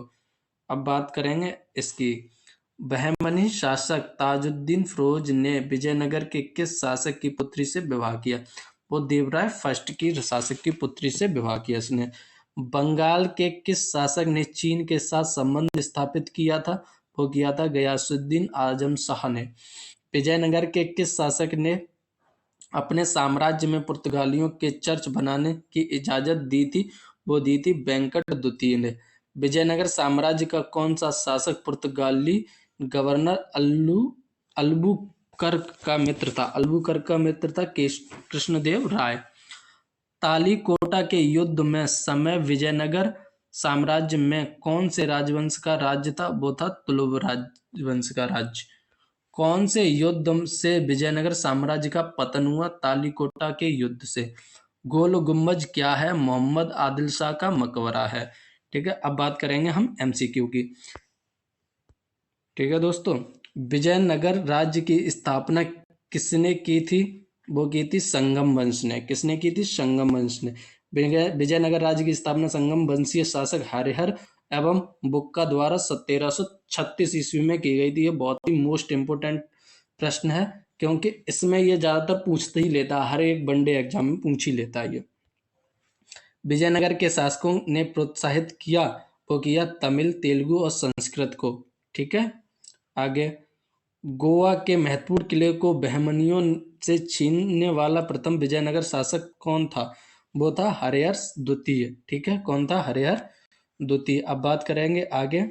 अब बात करेंगे इसकी। बहमनी शासक ताजुद्दीन फिरोज ने विजयनगर के किस शासक की पुत्री से विवाह किया? वो देवराय फर्स्ट की शासक की पुत्री से विवाह किया इसने। बंगाल के किस शासक ने चीन के साथ संबंध स्थापित किया था? वो किया था गयासुद्दीन आजम शाह ने। विजयनगर के किस शासक ने अपने साम्राज्य में पुर्तगालियों के चर्च बनाने की इजाजत दी थी? वो दी थी वेंकट द्वितीय ने। विजयनगर साम्राज्य का कौन सा शासक पुर्तगाली गवर्नर अल्बुकर्क का मित्र था? अल्बुकर्क का मित्र था कृष्णदेव राय। तालीकोटा के युद्ध में समय विजयनगर साम्राज्य में कौन से राजवंश का राज्य था? वो था तुलुव राजवंश का राज्य। कौन से युद्ध से विजयनगर साम्राज्य का पतन हुआ? तालीकोटा के युद्ध से। गोल गुम्बज क्या है? मोहम्मद आदिल शाह का मकबरा है। ठीक है, अब बात करेंगे हम एमसीक्यू की। ठीक है दोस्तों, विजयनगर राज्य की स्थापना किसने की थी? वो की थी संगम वंश ने। किसने की थी? संगम वंश ने। विजयनगर राज्य की स्थापना संगम वंशीय शासक हरिहर एवं बुक्का द्वारा 1336 ईस्वी में की गई थी। ये बहुत ही मोस्ट इंपोर्टेंट प्रश्न है, क्योंकि इसमें ये ज्यादातर पूछते ही लेता है, हर एक वनडे एग्जाम में पूछ ही लेता है ये। विजयनगर के शासकों ने प्रोत्साहित किया, वो किया तमिल, तेलुगु और संस्कृत को। ठीक है, आगे। गोवा के महत्वपूर्ण किले को बहमनियों से छीनने वाला प्रथम विजयनगर शासक कौन था? वो था हरिहर द्वितीय। ठीक है, कौन था? हरिहर द्वितीय। अब बात करेंगे आगे।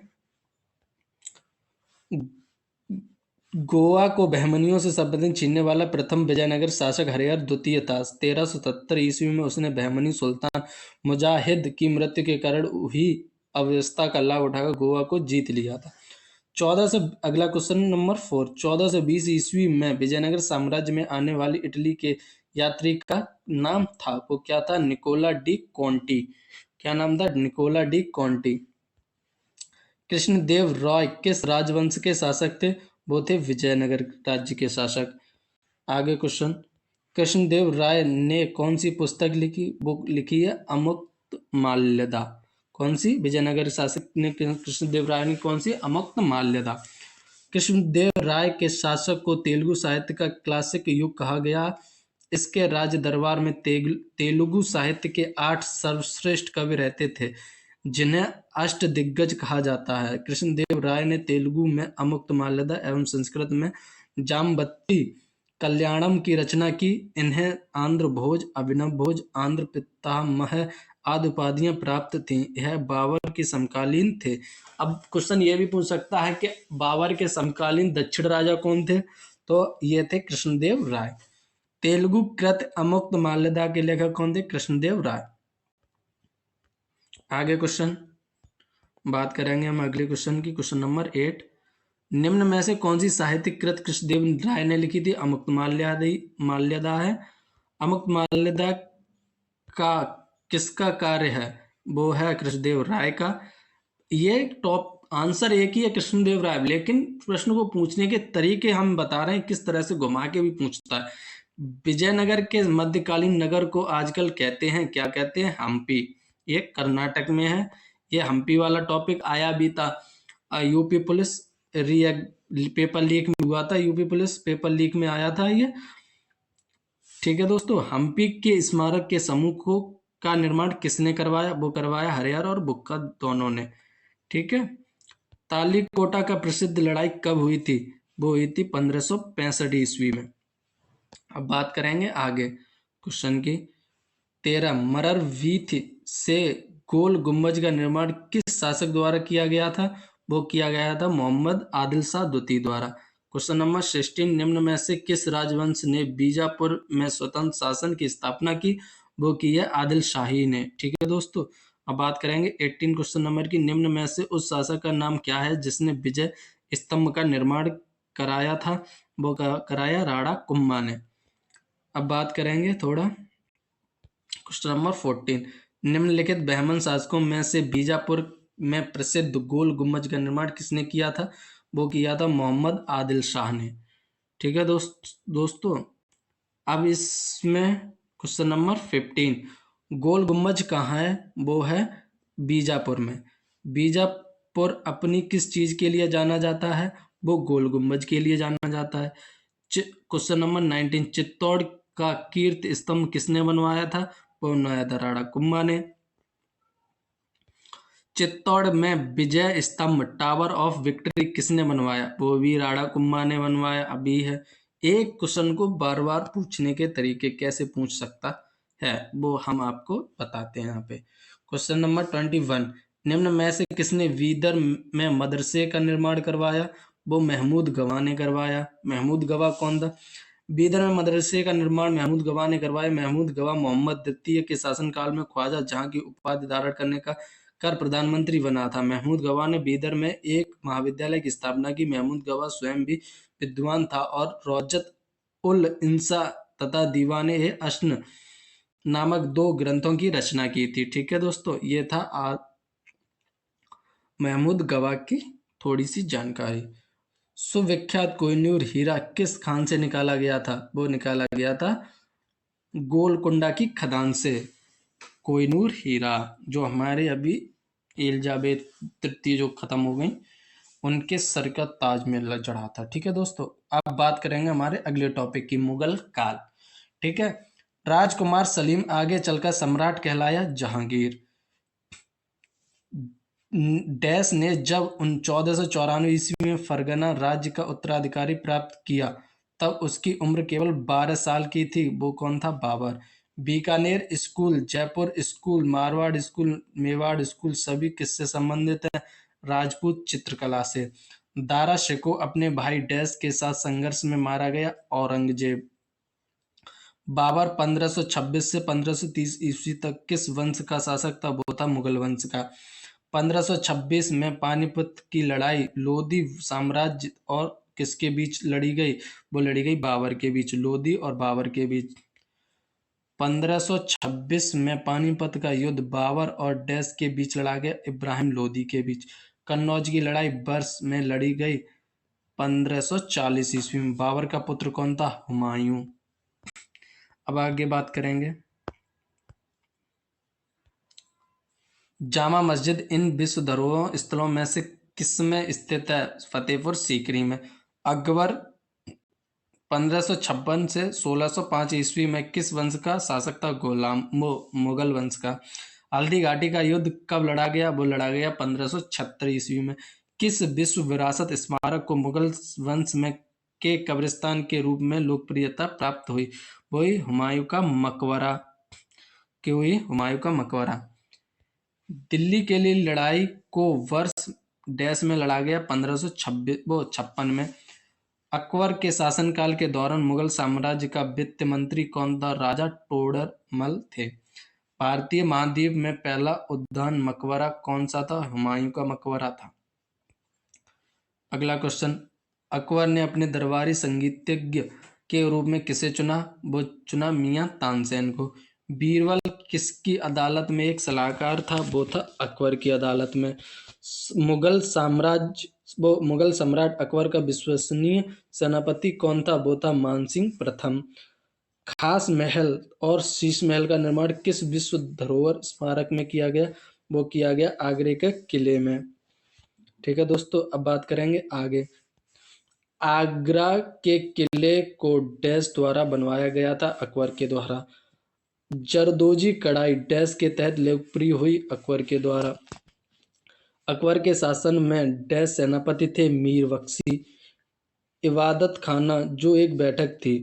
गोवा को बहमनियों से संबंधित छीनने वाला प्रथम विजयनगर शासक हरिहर द्वितीय था। 1377 ईस्वी में उसने बहमनी सुल्तान मुजाहिद की मृत्यु के कारण हुई अव्यवस्था का लाभ उठाकर गोवा को जीत लिया था। 14 से अगला क्वेश्चन नंबर 4। 14 से 20 ईस्वी में विजयनगर साम्राज्य में आने वाली इटली के यात्री का नाम था, वो क्या था? Nicola de Conti. क्या नाम था? Nicola de Conti. Krishnadeva Raya किस राजवंश के शासक थे? वो थे विजयनगर राज्य के शासक। आगे क्वेश्चन। कृष्णदेव राय ने कौन सी पुस्तक लिखी? वो लिखी है अमुक्त माल्यदा। कौन सी? विजयनगर शासक ने कृष्णदेव राय ने कौन सी? अमुक्त माल्यदा। कृष्णदेव राय के शासक को तेलुगु साहित्य का क्लासिक युग कहा गया। इसके राज दरबार में तेलुगु साहित्य के 8 सर्वश्रेष्ठ कवि रहते थे, जिन्हें अष्ट दिग्गज कहा जाता है। कृष्णदेव राय ने तेलुगु में अमुक्त माल्यदा एवं संस्कृत में जाम्बवती कल्याणम की रचना की। इन्हें आंध्र भोज, अभिनव भोज, आंध्र पितामह आदि उपाधियां प्राप्त थीं। यह बाबर के समकालीन थे। अब क्वेश्चन ये भी पूछ सकता है कि बाबर के समकालीन दक्षिण राजा कौन थे? तो ये थे कृष्णदेव राय। तेलुगु कृत अमुक्त माल्यदा के लेखक कौन थे? कृष्णदेव राय। आगे क्वेश्चन बात करेंगे हम अगले क्वेश्चन की। Question number 8। निम्न में से कौन सी साहित्यिक कृत कृष्णदेव राय ने लिखी थी? अमुक्त माल्यदा है। अमुक्त माल्यदा का किसका कार्य है? वो है कृष्णदेव राय का। ये टॉप आंसर एक ही है, कृष्णदेव राय, लेकिन प्रश्न को पूछने के तरीके हम बता रहे हैं, किस तरह से घुमा के भी पूछता है। विजयनगर के मध्यकालीन नगर को आजकल कहते हैं, क्या कहते हैं? हम्पी। ये कर्नाटक में है। ये हम्पी वाला टॉपिक आया भी था यूपी पुलिस पेपर लीक में हुआ था। यूपी पुलिस पेपर लीक में आया था ये। ठीक है दोस्तों, हम्पी के स्मारक के समूह को का निर्माण किसने करवाया? वो करवाया हरिहर और बुक्का दोनों ने। ठीक है। तालीकोटा का प्रसिद्ध लड़ाई कब हुई थी? वो हुई थी 1565 ईस्वी में। अब बात करेंगे आगे क्वेश्चन की। 13 मररवीथ से गोल गुम्बज का निर्माण किस शासक द्वारा किया गया था? वो किया गया था मोहम्मद आदिल शाह द्वितीय द्वारा। Question number 16। निम्न में से किस राजवंश ने बीजापुर में स्वतंत्र शासन की स्थापना की? वो की है आदिल शाही ने। ठीक है दोस्तों, अब बात करेंगे 18 क्वेश्चन नंबर की। निम्न में से उस शासक का नाम क्या है जिसने विजय स्तंभ का निर्माण कराया था? वो कराया राणा कुम्भा ने। अब बात करेंगे थोड़ा क्वेश्चन नंबर 14। निम्नलिखित बहमन शासकों में से बीजापुर में प्रसिद्ध गोल गुम्बज का निर्माण किसने किया था? वो किया था मोहम्मद आदिल शाह ने। ठीक है दोस्तों, अब इसमें क्वेश्चन नंबर 15। गोल गुम्बज कहाँ है? वो है बीजापुर में। बीजापुर अपनी किस चीज के लिए जाना जाता है? वो गोल गुम्बज के लिए जाना जाता है। Question number 19। चित्तौड़ का कीर्त स्तंभ किसने बनवाया था? वो बनवाया था राणा कुम्भा ने। चित्तौड़ में विजय स्तंभ टावर ऑफ विक्ट्री किसने बनवाया? वो भी राणा कुम्भा ने बनवाया। अभी है एक क्वेश्चन को बार बार पूछने के तरीके कैसे पूछ सकता है, वो हम आपको बताते हैं यहाँ पे। Question number 21। निम्न में से किसने बीदर में मदरसे का निर्माण करवाया? वो महमूद गवा ने करवाया। महमूद गवा कौन था? बीदर में मदरसे का निर्माण महमूद गवा ने करवाया। महमूद गवा मोहम्मद द्वितीय के शासनकाल में ख्वाजा जहां की उपाधि धारण करने का कर प्रधानमंत्री बना था। महमूद गवा ने बीदर में एक महाविद्यालय की स्थापना की। महमूद गवा स्वयं भी विद्वान था और रौजत उल इंसा तथा दीवाने ए अश्न नामक 2 ग्रंथों की रचना की थी। ठीक है दोस्तों, ये था महमूद गवा की थोड़ी सी जानकारी। सुविख्यात कोहिनूर हीरा किस खान से निकाला गया था? वो निकाला गया था गोलकुंडा की खदान से। कोहिनूर हीरा जो हमारे अभी एलिजाबेथ तृतीय जो खत्म हो गई, उनके सर का ताज में चढ़ा था। ठीक है दोस्तों, अब बात करेंगे हमारे अगले टॉपिक की, मुगल काल। ठीक है, राजकुमार सलीम आगे चलकर सम्राट कहलाया जहांगीर। डैश ने जब 1494 ईस्वी में फरगना राज्य का उत्तराधिकारी प्राप्त किया, तब उसकी उम्र केवल 12 साल की थी। वो कौन था? Babur. Bikaner school, Jaipur school, Marwar school, Mewar school सभी किससे संबंधित है? राजपूत चित्रकला से। दारा शिकोह अपने भाई डैश के साथ संघर्ष में मारा गया। औरंगजेब। बाबर 1526 से 1530 ईस्वी तक किस वंश का शासक था? वो था मुगल वंश का। 1526 में पानीपत की लड़ाई लोधी साम्राज्य और किसके बीच लड़ी गई? वो लड़ी गई बाबर के बीच, लोधी और बाबर के बीच। 1526 में पानीपत का युद्ध बाबर और डैश के बीच लड़ा गया, इब्राहिम लोधी के बीच। कन्नौज की लड़ाई वर्ष में लड़ी गई 1540 ईस्वी में। बाबर का पुत्र कौन था? हुमायूं। अब आगे बात करेंगे, जामा मस्जिद इन विश्व धरोहर स्थलों में से किसमें स्थित है? फतेहपुर सीकरी में। अकबर 1556 से 1605 ईस्वी में किस वंश का शासक था? मुगल वंश का। हल्दी घाटी का युद्ध कब लड़ा गया? वो लड़ा गया 1576 ईस्वी में। किस विश्व विरासत स्मारक को मुगल वंश में के कब्रिस्तान के रूप में लोकप्रियता प्राप्त हुई? वही हुमायूं का मकबरा। हुमायूं का मकबरा। दिल्ली के लिए लड़ाई को वर्ष डैश में लड़ा गया 1556 में। अकबर के शासनकाल के दौरान मुगल साम्राज्य का वित्त मंत्री कौन था? राजा टोडरमल थे। भारतीय महाद्वीप में पहला उद्यान मकबरा कौन सा था? हुमायूं का मकबरा था। अगला क्वेश्चन, अकबर ने अपने दरबारी संगीतज्ञ के रूप में किसे चुना? वो चुना मियां तानसेन को। बीरबल किसकी अदालत में एक सलाहकार था? वो था अकबर की अदालत में। मुगल सम्राट अकबर का विश्वसनीय सेनापति कौन था? वो था मानसिंह प्रथम। खास महल और शीश महल का निर्माण किस विश्व धरोहर स्मारक में किया गया? वो किया गया आगरे के किले में। ठीक है दोस्तों, अब बात करेंगे आगे। आगरा के किले को डैश द्वारा बनवाया गया था? अकबर के द्वारा। जरदोजी कढ़ाई डैश के तहत लोकप्रिय हुई? अकबर के द्वारा। अकबर के शासन में डैश सेनापति थे? मीर बख्शी। इबादत खाना जो एक बैठक थी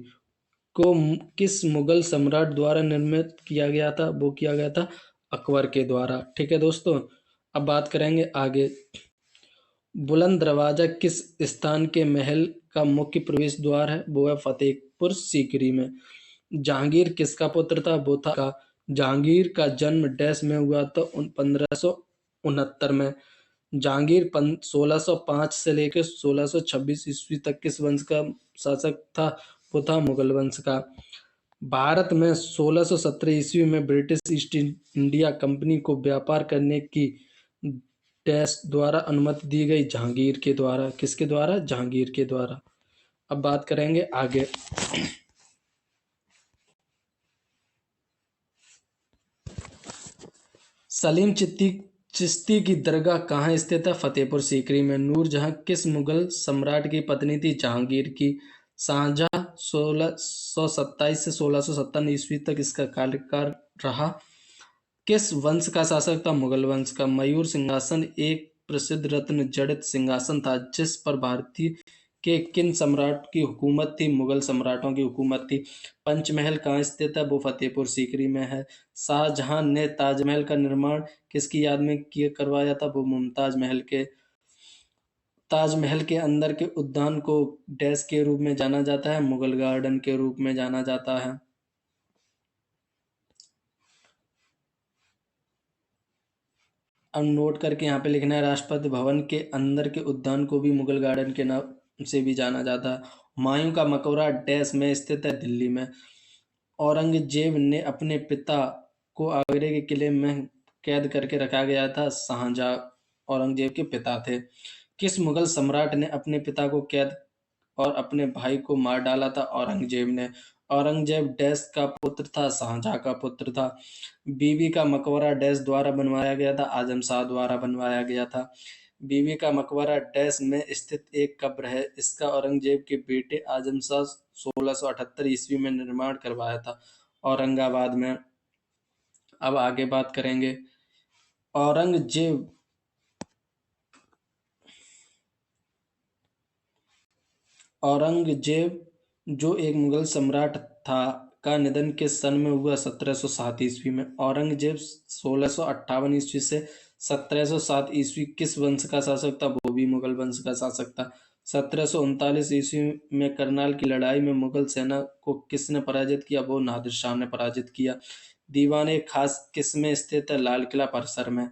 को किस मुगल सम्राट द्वारा निर्मित किया गया था? वो किया गया था अकबर के द्वारा। ठीक है दोस्तों, अब बात करेंगे आगे। बुलंद दरवाजा किस स्थान के महल का मुख्य प्रवेश द्वार है? वो है फतेहपुर सीकरी में। जहांगीर किसका पुत्र था? वो था। जहांगीर का जन्म डैश में हुआ था 1569 में। जहांगीर 1605 से लेकर 1626 ईस्वी तक किस वंश का शासक था? वो था मुगल वंश का। भारत में 1617 ईस्वी में ब्रिटिश ईस्ट इंडिया कंपनी को व्यापार करने की डैश द्वारा अनुमति दी गई? जहांगीर के द्वारा। किसके द्वारा? जहांगीर के द्वारा। अब बात करेंगे आगे। सलीम चिश्ती की दरगाह कहाँ स्थित है? फतेहपुर सीकरी में। नूरजहां किस मुगल सम्राट की पत्नी थी? जहांगीर की। शाहजहां 1627 से 1657 ईस्वी तक इसका कार्यकाल रहा। किस वंश का शासक था? मुगल वंश का। मयूर सिंहासन एक प्रसिद्ध रत्न जड़ित सिंहासन था जिस पर भारतीय के किन सम्राट की हुकूमत थी? मुगल सम्राटों की हुकूमत थी। पंचमहल कहाँ स्थित है? वो फतेहपुर सीकरी में है। शाहजहां ने ताजमहल का निर्माण किसकी याद में किया करवाया था? वो मुमताज महल के। ताजमहल के अंदर के उद्यान को डैश के रूप में जाना जाता है? मुगल गार्डन के रूप में जाना जाता है। अब नोट करके यहाँ पे लिखना है, राष्ट्रपति भवन के अंदर के उद्यान को भी मुगल गार्डन के नाम से भी जाना जाता है। हुमायूं का मकबरा डैश में स्थित है? दिल्ली में। औरंगजेब ने अपने पिता को आगरे के किले में कैद करके रखा गया था? शाहजहां औरंगजेब के पिता थे। किस मुगल सम्राट ने अपने पिता को कैद और अपने भाई को मार डाला था? औरंगजेब ने। औरंगजेब डैश का पुत्र था? शाहजहां का पुत्र था। बीबी का मकबरा डैश द्वारा बनवाया गया था? आजम शाह द्वारा बनवाया गया था। बीबी का मकबरा डैश में स्थित एक कब्र है, इसका औरंगजेब के बेटे आजम शाह 1678 ईस्वी में निर्माण करवाया था, औरंगाबाद में। अब आगे बात करेंगे। औरंगजेब औरंगजेब जो एक मुगल सम्राट था का निधन किस सन में हुआ? 1707 ईस्वी में। औरंगजेब 1658 ईस्वी से 1707 ईस्वी किस वंश का शासक था? वो भी मुगल वंश का शासक था। 1739 ईस्वी में करनाल की लड़ाई में मुगल सेना को किसने पराजित किया? वो नादिर शाह ने पराजित किया। दीवान ए खास किस में स्थित है? लाल किला परिसर में।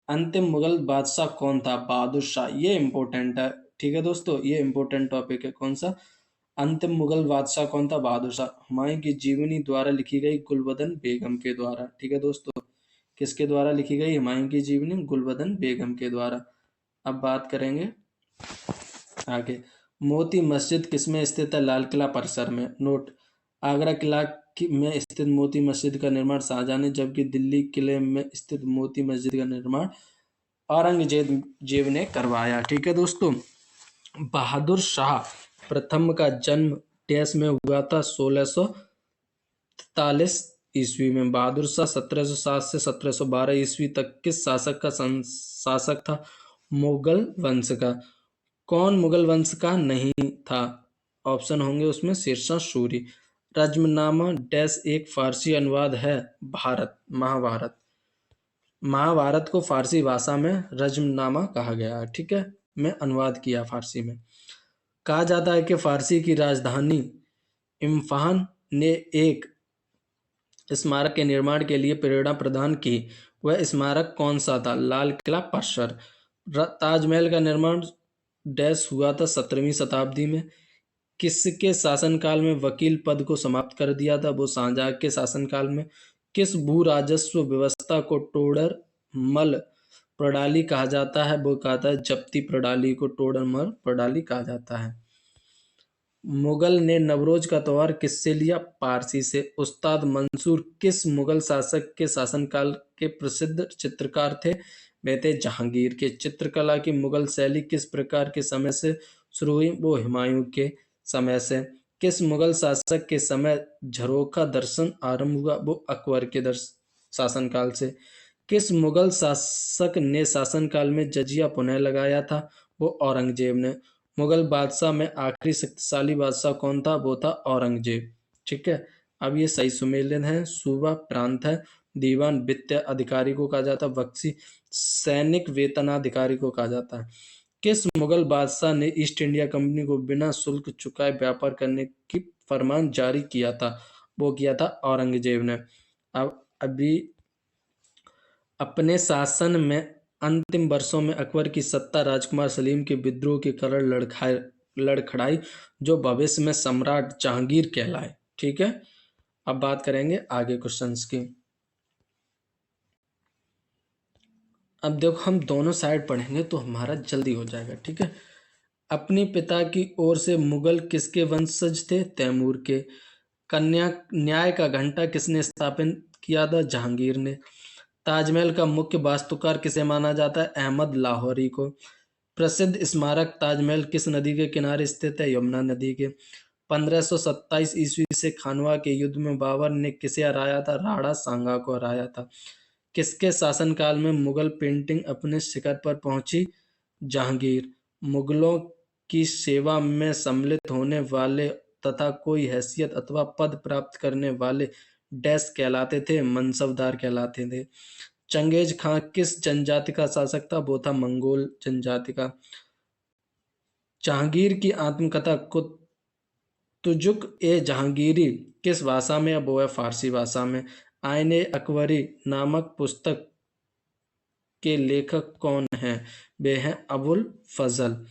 अंतिम मुगल बादशाह कौन था? बहादुर शाह। ये इंपॉर्टेंट है, ठीक है दोस्तों, ये इंपॉर्टेंट टॉपिक है। कौन सा? अंतिम मुगल बादशाह कौन था? बहादुर शाह। हुमायूं की जीवनी द्वारा लिखी गई? गुलबदन बेगम के द्वारा। ठीक है दोस्तों, किसके द्वारा लिखी गई हुमायूं की जीवनी? गुलबदन बेगम के द्वारा। अब बात करेंगे आगे। मोती मस्जिद किसमें स्थित है? लाल किला परिसर में। नोट: आगरा किला में स्थित मोती मस्जिद का निर्माण शाहजहां ने, जबकि दिल्ली किले में स्थित मोती मस्जिद का निर्माण औरंगजेब ने करवाया। ठीक है दोस्तों। बहादुर शाह प्रथम का जन्म डैश में हुआ था? 1643 ईस्वी में। बहादुर शाह 1707 से 1712 ईस्वी तक किस शासक का शासक था? मुगल वंश का। कौन मुगल वंश का नहीं था? ऑप्शन होंगे उसमें शेरशाह सूरी। रज्मनामा डैश एक फारसी अनुवाद है? महाभारत। महाभारत को फारसी भाषा में रज्मनामा कहा गया है। ठीक है, मैं अनुवाद किया फारसी में। कहा जाता है कि फारसी की राजधानी इम्फान ने एक स्मारक के निर्माण के लिए प्रेरणा प्रदान की। वह स्मारक कौन सा था? लाल किला परिसर। ताजमहल का निर्माण डैश हुआ था 17वीं शताब्दी में। किसके शासनकाल में वकील पद को समाप्त कर दिया था? वो शाहजहां के शासनकाल में। किस भू राजस्व व्यवस्था को टोडर मल प्रणाली कहा जाता है? वो कहता है जब्ती प्रणाली को टोडर मल प्रणाली कहा जाता है। मुगल ने नवरोज का त्योहार किससे लिया? पारसी से। उस्ताद मंसूर किस मुगल शासक के शासनकाल के प्रसिद्ध चित्रकार थे? वे थे जहांगीर के। चित्रकला की मुगल शैली किस प्रकार के समय से शुरू हुई? वो हुमायूं के समय से। किस मुगल शासक के समय झरोखा दर्शन आरंभ हुआ? वो अकबर के शासनकाल से। किस मुगल शासक ने शासनकाल में जजिया पुनः लगाया था? वो औरंगजेब ने। मुगल बादशाह में आखिरी शक्तिशाली बादशाह कौन था? वो था औरंगजेब। ठीक है, अब ये सही सुमेलित है। सूबा प्रांत है। दीवान वित्त अधिकारी को कहा जाता है। बख्शी सैनिक वेतनाधिकारी को कहा जाता है। किस मुगल बादशाह ने ईस्ट इंडिया कंपनी को बिना शुल्क चुकाए व्यापार करने की फरमान जारी किया था? वो किया था औरंगजेब ने। अब अभी अपने शासन में अंतिम वर्षों में अकबर की सत्ता राजकुमार सलीम के विद्रोह के कारण लड़खड़ाई, जो भविष्य में सम्राट जहांगीर कहलाए। ठीक है, अब बात करेंगे आगे क्वेश्चंस की। अब देखो, हम दोनों साइड पढ़ेंगे तो हमारा जल्दी हो जाएगा। ठीक है। अपने पिता की ओर से मुगल किसके वंशज थे? तैमूर के। कन्या न्याय का घंटा किसने स्थापित किया था? जहांगीर ने। ताजमहल का मुख्य वास्तुकार किसे माना जाता है? अहमद लाहौरी को। प्रसिद्ध स्मारक ताजमहल किस नदी के किनारे स्थित है? यमुना नदी के। 1527 ईस्वी से खानवा के युद्ध में बाबर ने किसे हराया था? राणा सांगा को हराया था। किसके शासनकाल में मुगल पेंटिंग अपने शिखर पर पहुंची? जहांगीर। मुगलों की सेवा में सम्मिलित होने वाले तथा कोई हैसियत अथवा पद प्राप्त करने वाले डैश कहलाते थे? मनसबदार कहलाते थे। चंगेज खां किस जनजाति का शासक था? वो था मंगोल जनजाति का। जहांगीर की आत्मकथा कुतुजुक ए जहांगीरी किस भाषा में? वो है फारसी भाषा में। आईने अकबरी नामक पुस्तक के लेखक कौन हैं? वे हैं अबुल फजल।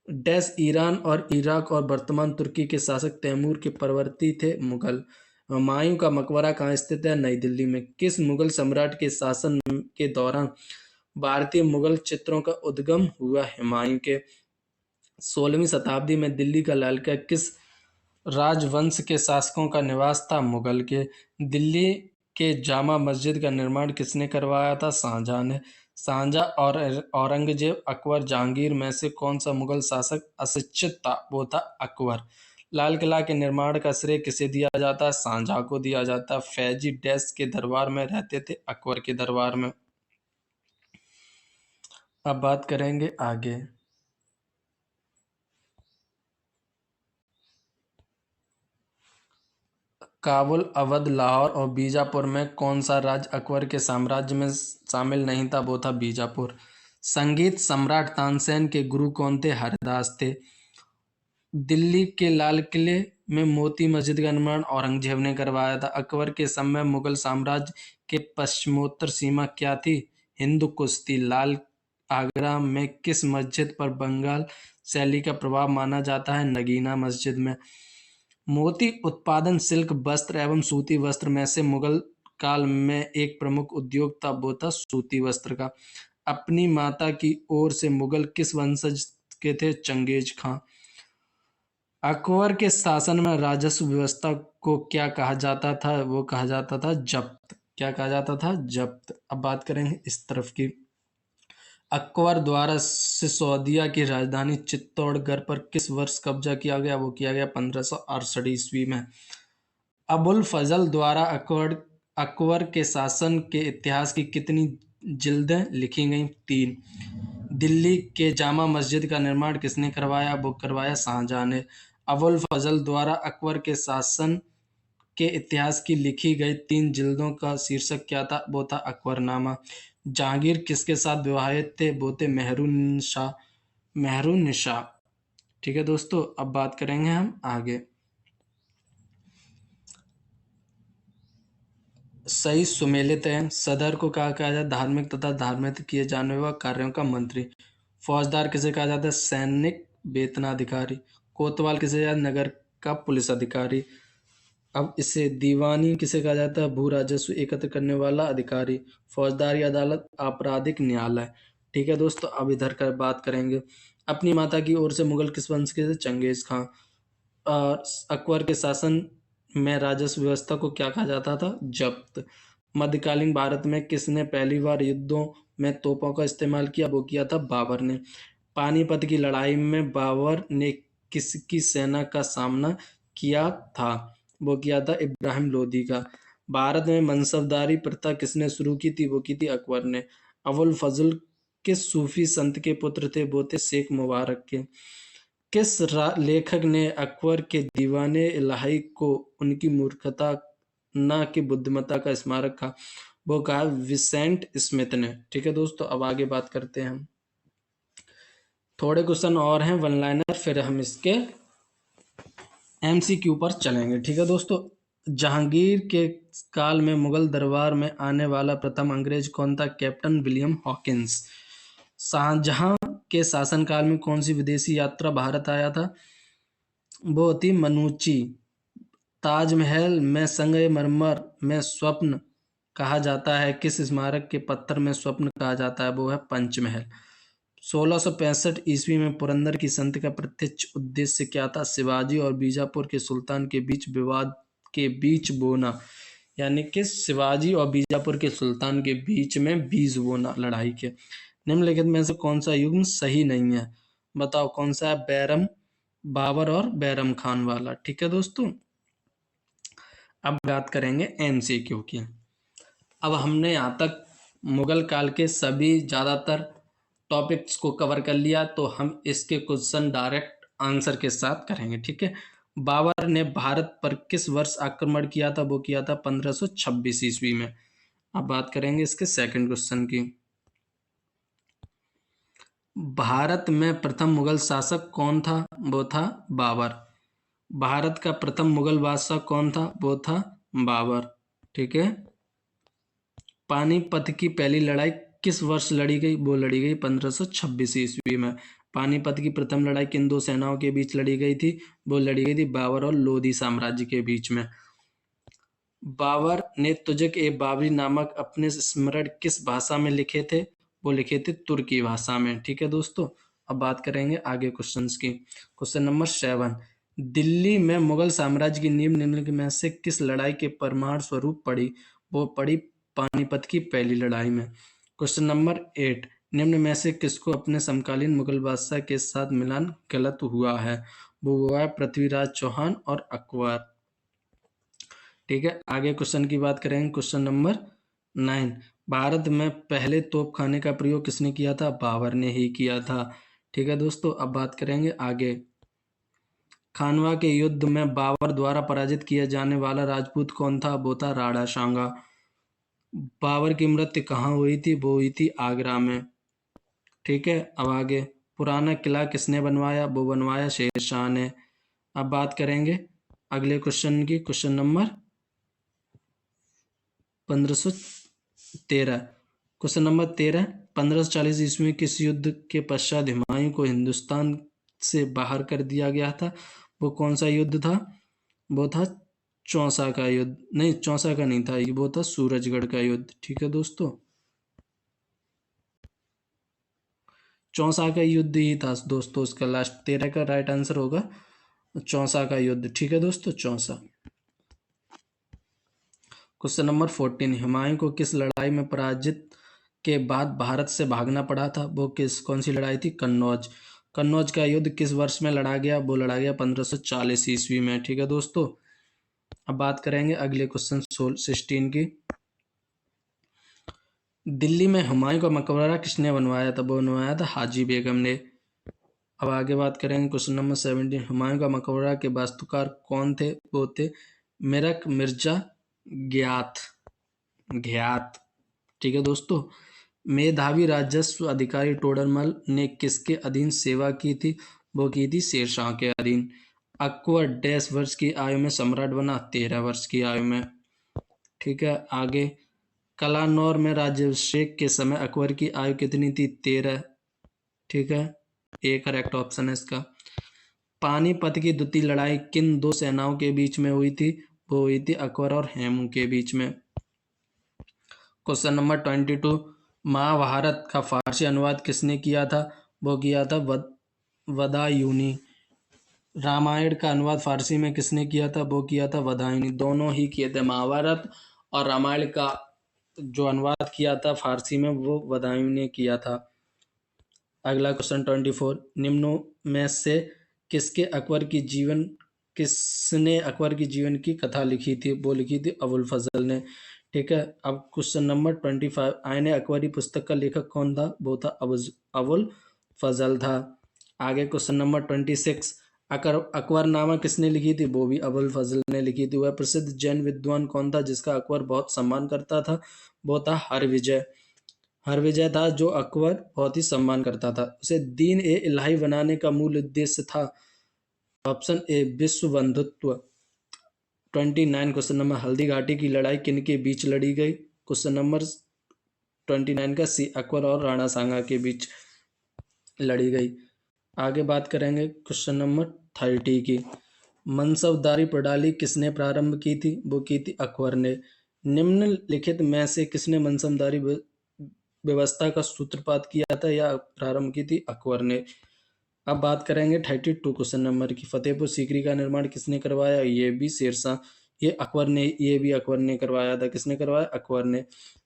डैश ईरान और इराक और वर्तमान तुर्की के शासक तैमूर के परवर्ती थे? मुगल। हुमायूं का मकबरा कहाँ स्थित है? नई दिल्ली में। किस मुगल सम्राट के शासन के दौरान भारतीय मुगल चित्रों का उद्गम हुआ हुमायूं के। 16वीं शताब्दी में दिल्ली का लाल किला किस राजवंश के शासकों का निवास था? मुगल के। दिल्ली के जामा मस्जिद का निर्माण किसने करवाया था? शाहजहां ने। शाहजहां और औरंगजेब, अकबर, जहांगीर में से कौन सा मुगल शासक अशिक्षित था? वो था अकबर। लाल किला के निर्माण का श्रेय किसे दिया जाता है? शाहजहां को दिया जाता है। फैजी डैश के दरबार में रहते थे? अकबर के दरबार में। अब बात करेंगे आगे। काबुल, अवध, लाहौर और बीजापुर में कौन सा राज्य अकबर के साम्राज्य में शामिल नहीं था? वो था बीजापुर। संगीत सम्राट तानसेन के गुरु कौन थे? हरदास थे। दिल्ली के लाल किले में मोती मस्जिद का निर्माण औरंगजेब ने करवाया था। अकबर के समय मुगल साम्राज्य के पश्चिमोत्तर सीमा क्या थी? हिंदू कुश थी। लाल आगरा में किस मस्जिद पर बंगाल शैली का प्रभाव माना जाता है? नगीना मस्जिद में। मोती उत्पादन सिल्क वस्त्र एवं सूती वस्त्र में से मुगल काल में एक प्रमुख उद्योग था, वो था सूती वस्त्र का। अपनी माता की ओर से मुगल किस वंशज के थे? चंगेज खां। अकबर के शासन में राजस्व व्यवस्था को क्या कहा जाता था? वो कहा जाता था जब्त। क्या कहा जाता था? जब्त। अब बात करेंगे इस तरफ की। अकबर द्वारा सिसोदिया की राजधानी चित्तौड़गढ़ पर किस वर्ष कब्जा किया गया? वो किया गया 1568 ईस्वी में। अबुल फजल द्वारा अकबर के शासन के इतिहास की कितनी जिल्दें लिखी गईं? 3। दिल्ली के जामा मस्जिद का निर्माण किसने करवाया? वो करवाया शाहजहां ने। अबुल फजल द्वारा अकबर के शासन के इतिहास की लिखी गई 3 जिल्दों का शीर्षक क्या था? वो था अकबरनामा। जहांगीर किसके साथ विवाहित थे? वो थे मेहरुन्निसा। ठीक है दोस्तों, अब बात करेंगे हम आगे। सही सुमेलित है। सदर को कहा जाता है धार्मिक तथा धार्मिक किए जाने वाले कार्यों का मंत्री। फौजदार किसे कहा जाता है? सैनिक वेतनाधिकारी। कोतवाल किसे कहा जाता है? नगर का पुलिस अधिकारी। अब इसे दीवानी किसे कहा जाता है? भू राजस्व एकत्र करने वाला अधिकारी। फौजदारी अदालत, आपराधिक न्यायालय। ठीक है दोस्तों, अब इधर कर बात करेंगे। अपनी माता की ओर से मुगल किस वंश के थे? चंगेज खां। और अकबर के शासन में राजस्व व्यवस्था को क्या कहा जाता था? जब्त। मध्यकालीन भारत में किसने पहली बार युद्धों में तोपों का इस्तेमाल किया? वो किया था बाबर ने। पानीपत की लड़ाई में बाबर ने किसकी सेना का सामना किया था? वो किया था इब्राहिम लोदी का। भारत में मनसबदारी प्रथा किसने शुरू की थी? वो की थी अकबर ने। अबुल फजल किस सूफी संत के पुत्र थे? वो थे शेख मुबारक के। किस लेखक ने अकबर के दीवाने इलाही को उनकी मूर्खता न कि बुद्धिमत्ता का स्मारक कहा? वो कहा विसेंट स्मिथ ने। ठीक है दोस्तों, अब आगे बात करते हैं हम। थोड़े क्वेश्चन और हैं वन लाइनर, फिर हम इसके एमसीक्यू पर चलेंगे। ठीक है दोस्तों, जहांगीर के काल में मुगल दरबार में आने वाला प्रथम अंग्रेज कौन था? Captain William Hawkins. शाहजहां के शासनकाल में कौन सी विदेशी यात्रा भारत आया था? वो थी मनुची। ताजमहल में संगमरमर में स्वप्न कहा जाता है किस स्मारक के पत्थर में स्वप्न कहा जाता है? वो है पंचमहल। 1665 ईस्वी में पुरंदर की संधि का प्रत्यक्ष उद्देश्य क्या था? शिवाजी और बीजापुर के सुल्तान के बीच विवाद के बीच बोना, यानी कि शिवाजी और बीजापुर के सुल्तान के बीच में बीज बोना लड़ाई के। निम्नलिखित में से कौन सा युग्म सही नहीं है? बताओ कौन सा है? बैरम, बाबर और बैरम खान वाला। ठीक है दोस्तों, अब बात करेंगे एमसीक्यू की। अब हमने यहाँ तक मुगल काल के सभी ज़्यादातर टॉपिक्स को कवर कर लिया, तो हम इसके क्वेश्चन डायरेक्ट आंसर के साथ करेंगे। ठीक है, बाबर ने भारत पर किस वर्ष आक्रमण किया था? वो किया था 1526 ईस्वी में। अब बात करेंगे इसके सेकंड क्वेश्चन की। भारत में प्रथम मुगल शासक कौन था? वो था बाबर। भारत का प्रथम मुगल बादशाह कौन था? वो था बाबर। ठीक है, पानीपत की पहली लड़ाई किस वर्ष लड़ी गई? वो लड़ी गई 1526 ईस्वी में। पानीपत की प्रथम लड़ाई किन दो सेनाओं के बीच लड़ी गई थी? वो लड़ी गई थी बाबर और लोधी साम्राज्य के बीच में। बाबर ने तुजक ए बाबरी नामक अपने स्मरण किस भाषा में लिखे थे? वो लिखे थे तुर्की भाषा में। ठीक है दोस्तों, अब बात करेंगे आगे क्वेश्चंस की। क्वेश्चन नंबर 7, दिल्ली में मुगल साम्राज्य की नींव निम्नलिखित में से किस लड़ाई के परिणाम स्वरूप पड़ी? वो पड़ी पानीपत की पहली लड़ाई में। क्वेश्चन नंबर 8, निम्न में से किसको अपने समकालीन मुगल बादशाह के साथ मिलान गलत हुआ है? वो हुआ है पृथ्वीराज चौहान और अकबर। ठीक है, आगे क्वेश्चन की बात करेंगे। क्वेश्चन नंबर 9, भारत में पहले तोपखाने का प्रयोग किसने किया था? बाबर ने ही किया था। ठीक है दोस्तों, अब बात करेंगे आगे। खानवा के युद्ध में बाबर द्वारा पराजित किया जाने वाला राजपूत कौन था? वो था राणा सांगा। बाबर की मृत्यु कहाँ हुई थी? वो हुई थी आगरा में। ठीक है, अब आगे, पुराना किला किसने बनवाया? वो बनवाया शेर शाह ने। अब बात करेंगे अगले क्वेश्चन की। Question number 1513। क्वेश्चन नंबर 13, 1540 ईस्वी में किस युद्ध के पश्चात हुमायूं को हिंदुस्तान से बाहर कर दिया गया था? वो कौन सा युद्ध था? वो था चौसा का युद्ध। नहीं, चौसा का नहीं था, वो था सूरजगढ़ का युद्ध। ठीक है दोस्तों, चौसा का युद्ध ही था दोस्तों उसका लास्ट। 13 का राइट आंसर होगा चौसा का युद्ध। ठीक है दोस्तों, चौसा। क्वेश्चन नंबर 14, हुमायूं को किस लड़ाई में पराजित के बाद भारत से भागना पड़ा था? वो कौन सी लड़ाई थी? कन्नौज। कन्नौज का युद्ध किस वर्ष में लड़ा गया? वो लड़ा गया 1540 ईस्वी में। ठीक है दोस्तों, अब बात करेंगे अगले क्वेश्चन 16 की। दिल्ली में हुमायूं का मकबरा किसने बनवाया था? वो बनवाया था हाजी बेगम ने। अब आगे बात करेंगे क्वेश्चन नंबर 17, हुमायूं का मकबरा के वास्तुकार कौन थे? वो थे मिरक मिर्जा ग्यात घियात। ठीक है दोस्तों, मेधावी राजस्व अधिकारी टोडरमल ने किसके अधीन सेवा की थी? वो की थी शेरशाह के अधीन। अकबर डैश वर्ष की आयु में सम्राट बना? 13 वर्ष की आयु में। ठीक है, आगे, कलानौर में राज्याभिषेक के समय अकबर की आयु कितनी थी? 13। ठीक है, ए करेक्ट ऑप्शन है इसका। पानीपत की द्वितीय लड़ाई किन दो सेनाओं के बीच में हुई थी? वो हुई थी अकबर और हेमू के बीच में। क्वेश्चन नंबर 22, महाभारत का फारसी अनुवाद किसने किया था? वो किया था वदायूनी। रामायण का अनुवाद फारसी में किसने किया था? वो किया था वदायूनी। दोनों ही किए थे, महाभारत और रामायण का जो अनुवाद किया था फारसी में वो वदायूनी ने किया था। अगला क्वेश्चन 24, निम्नों में से किसने अकबर की जीवन की कथा लिखी थी? वो लिखी थी अबुल फजल ने। ठीक है, अब क्वेश्चन नंबर 25, आईने अकबरी पुस्तक का लेखक कौन था? वो था अबुल फजल था। आगे क्वेश्चन नंबर 26, अकबरनामा किसने लिखी थी? वो भी अबुल फजल ने लिखी थी। वह प्रसिद्ध जैन विद्वान कौन था जिसका अकबर बहुत सम्मान करता था? वो था हरविजय। हरविजय था जो अकबर बहुत ही सम्मान करता था। उसे दीन ए इलाही बनाने का मूल उद्देश्य था। ऑप्शन ए विश्व बंधुत्व। 29 क्वेश्चन नंबर, हल्दी घाटी की लड़ाई किन के बीच लड़ी गई? क्वेश्चन नंबर 29 का सी, अकबर और राणा सांगा के बीच लड़ी गई। आगे बात करेंगे क्वेश्चन नंबर 30 की। मनसबदारी प्रणाली किसने प्रारंभ की थी? वो की थी अकबर ने। निम्नलिखित में से किसने मनसबदारी व्यवस्था का सूत्रपात किया था या प्रारंभ की थी? अकबर ने। अब बात करेंगे 32 क्वेश्चन नंबर की। फतेहपुर सीकरी का निर्माण किसने करवाया? ये भी शेरशाह, ये भी अकबर ने करवाया था। किसने करवाया? अकबर ने।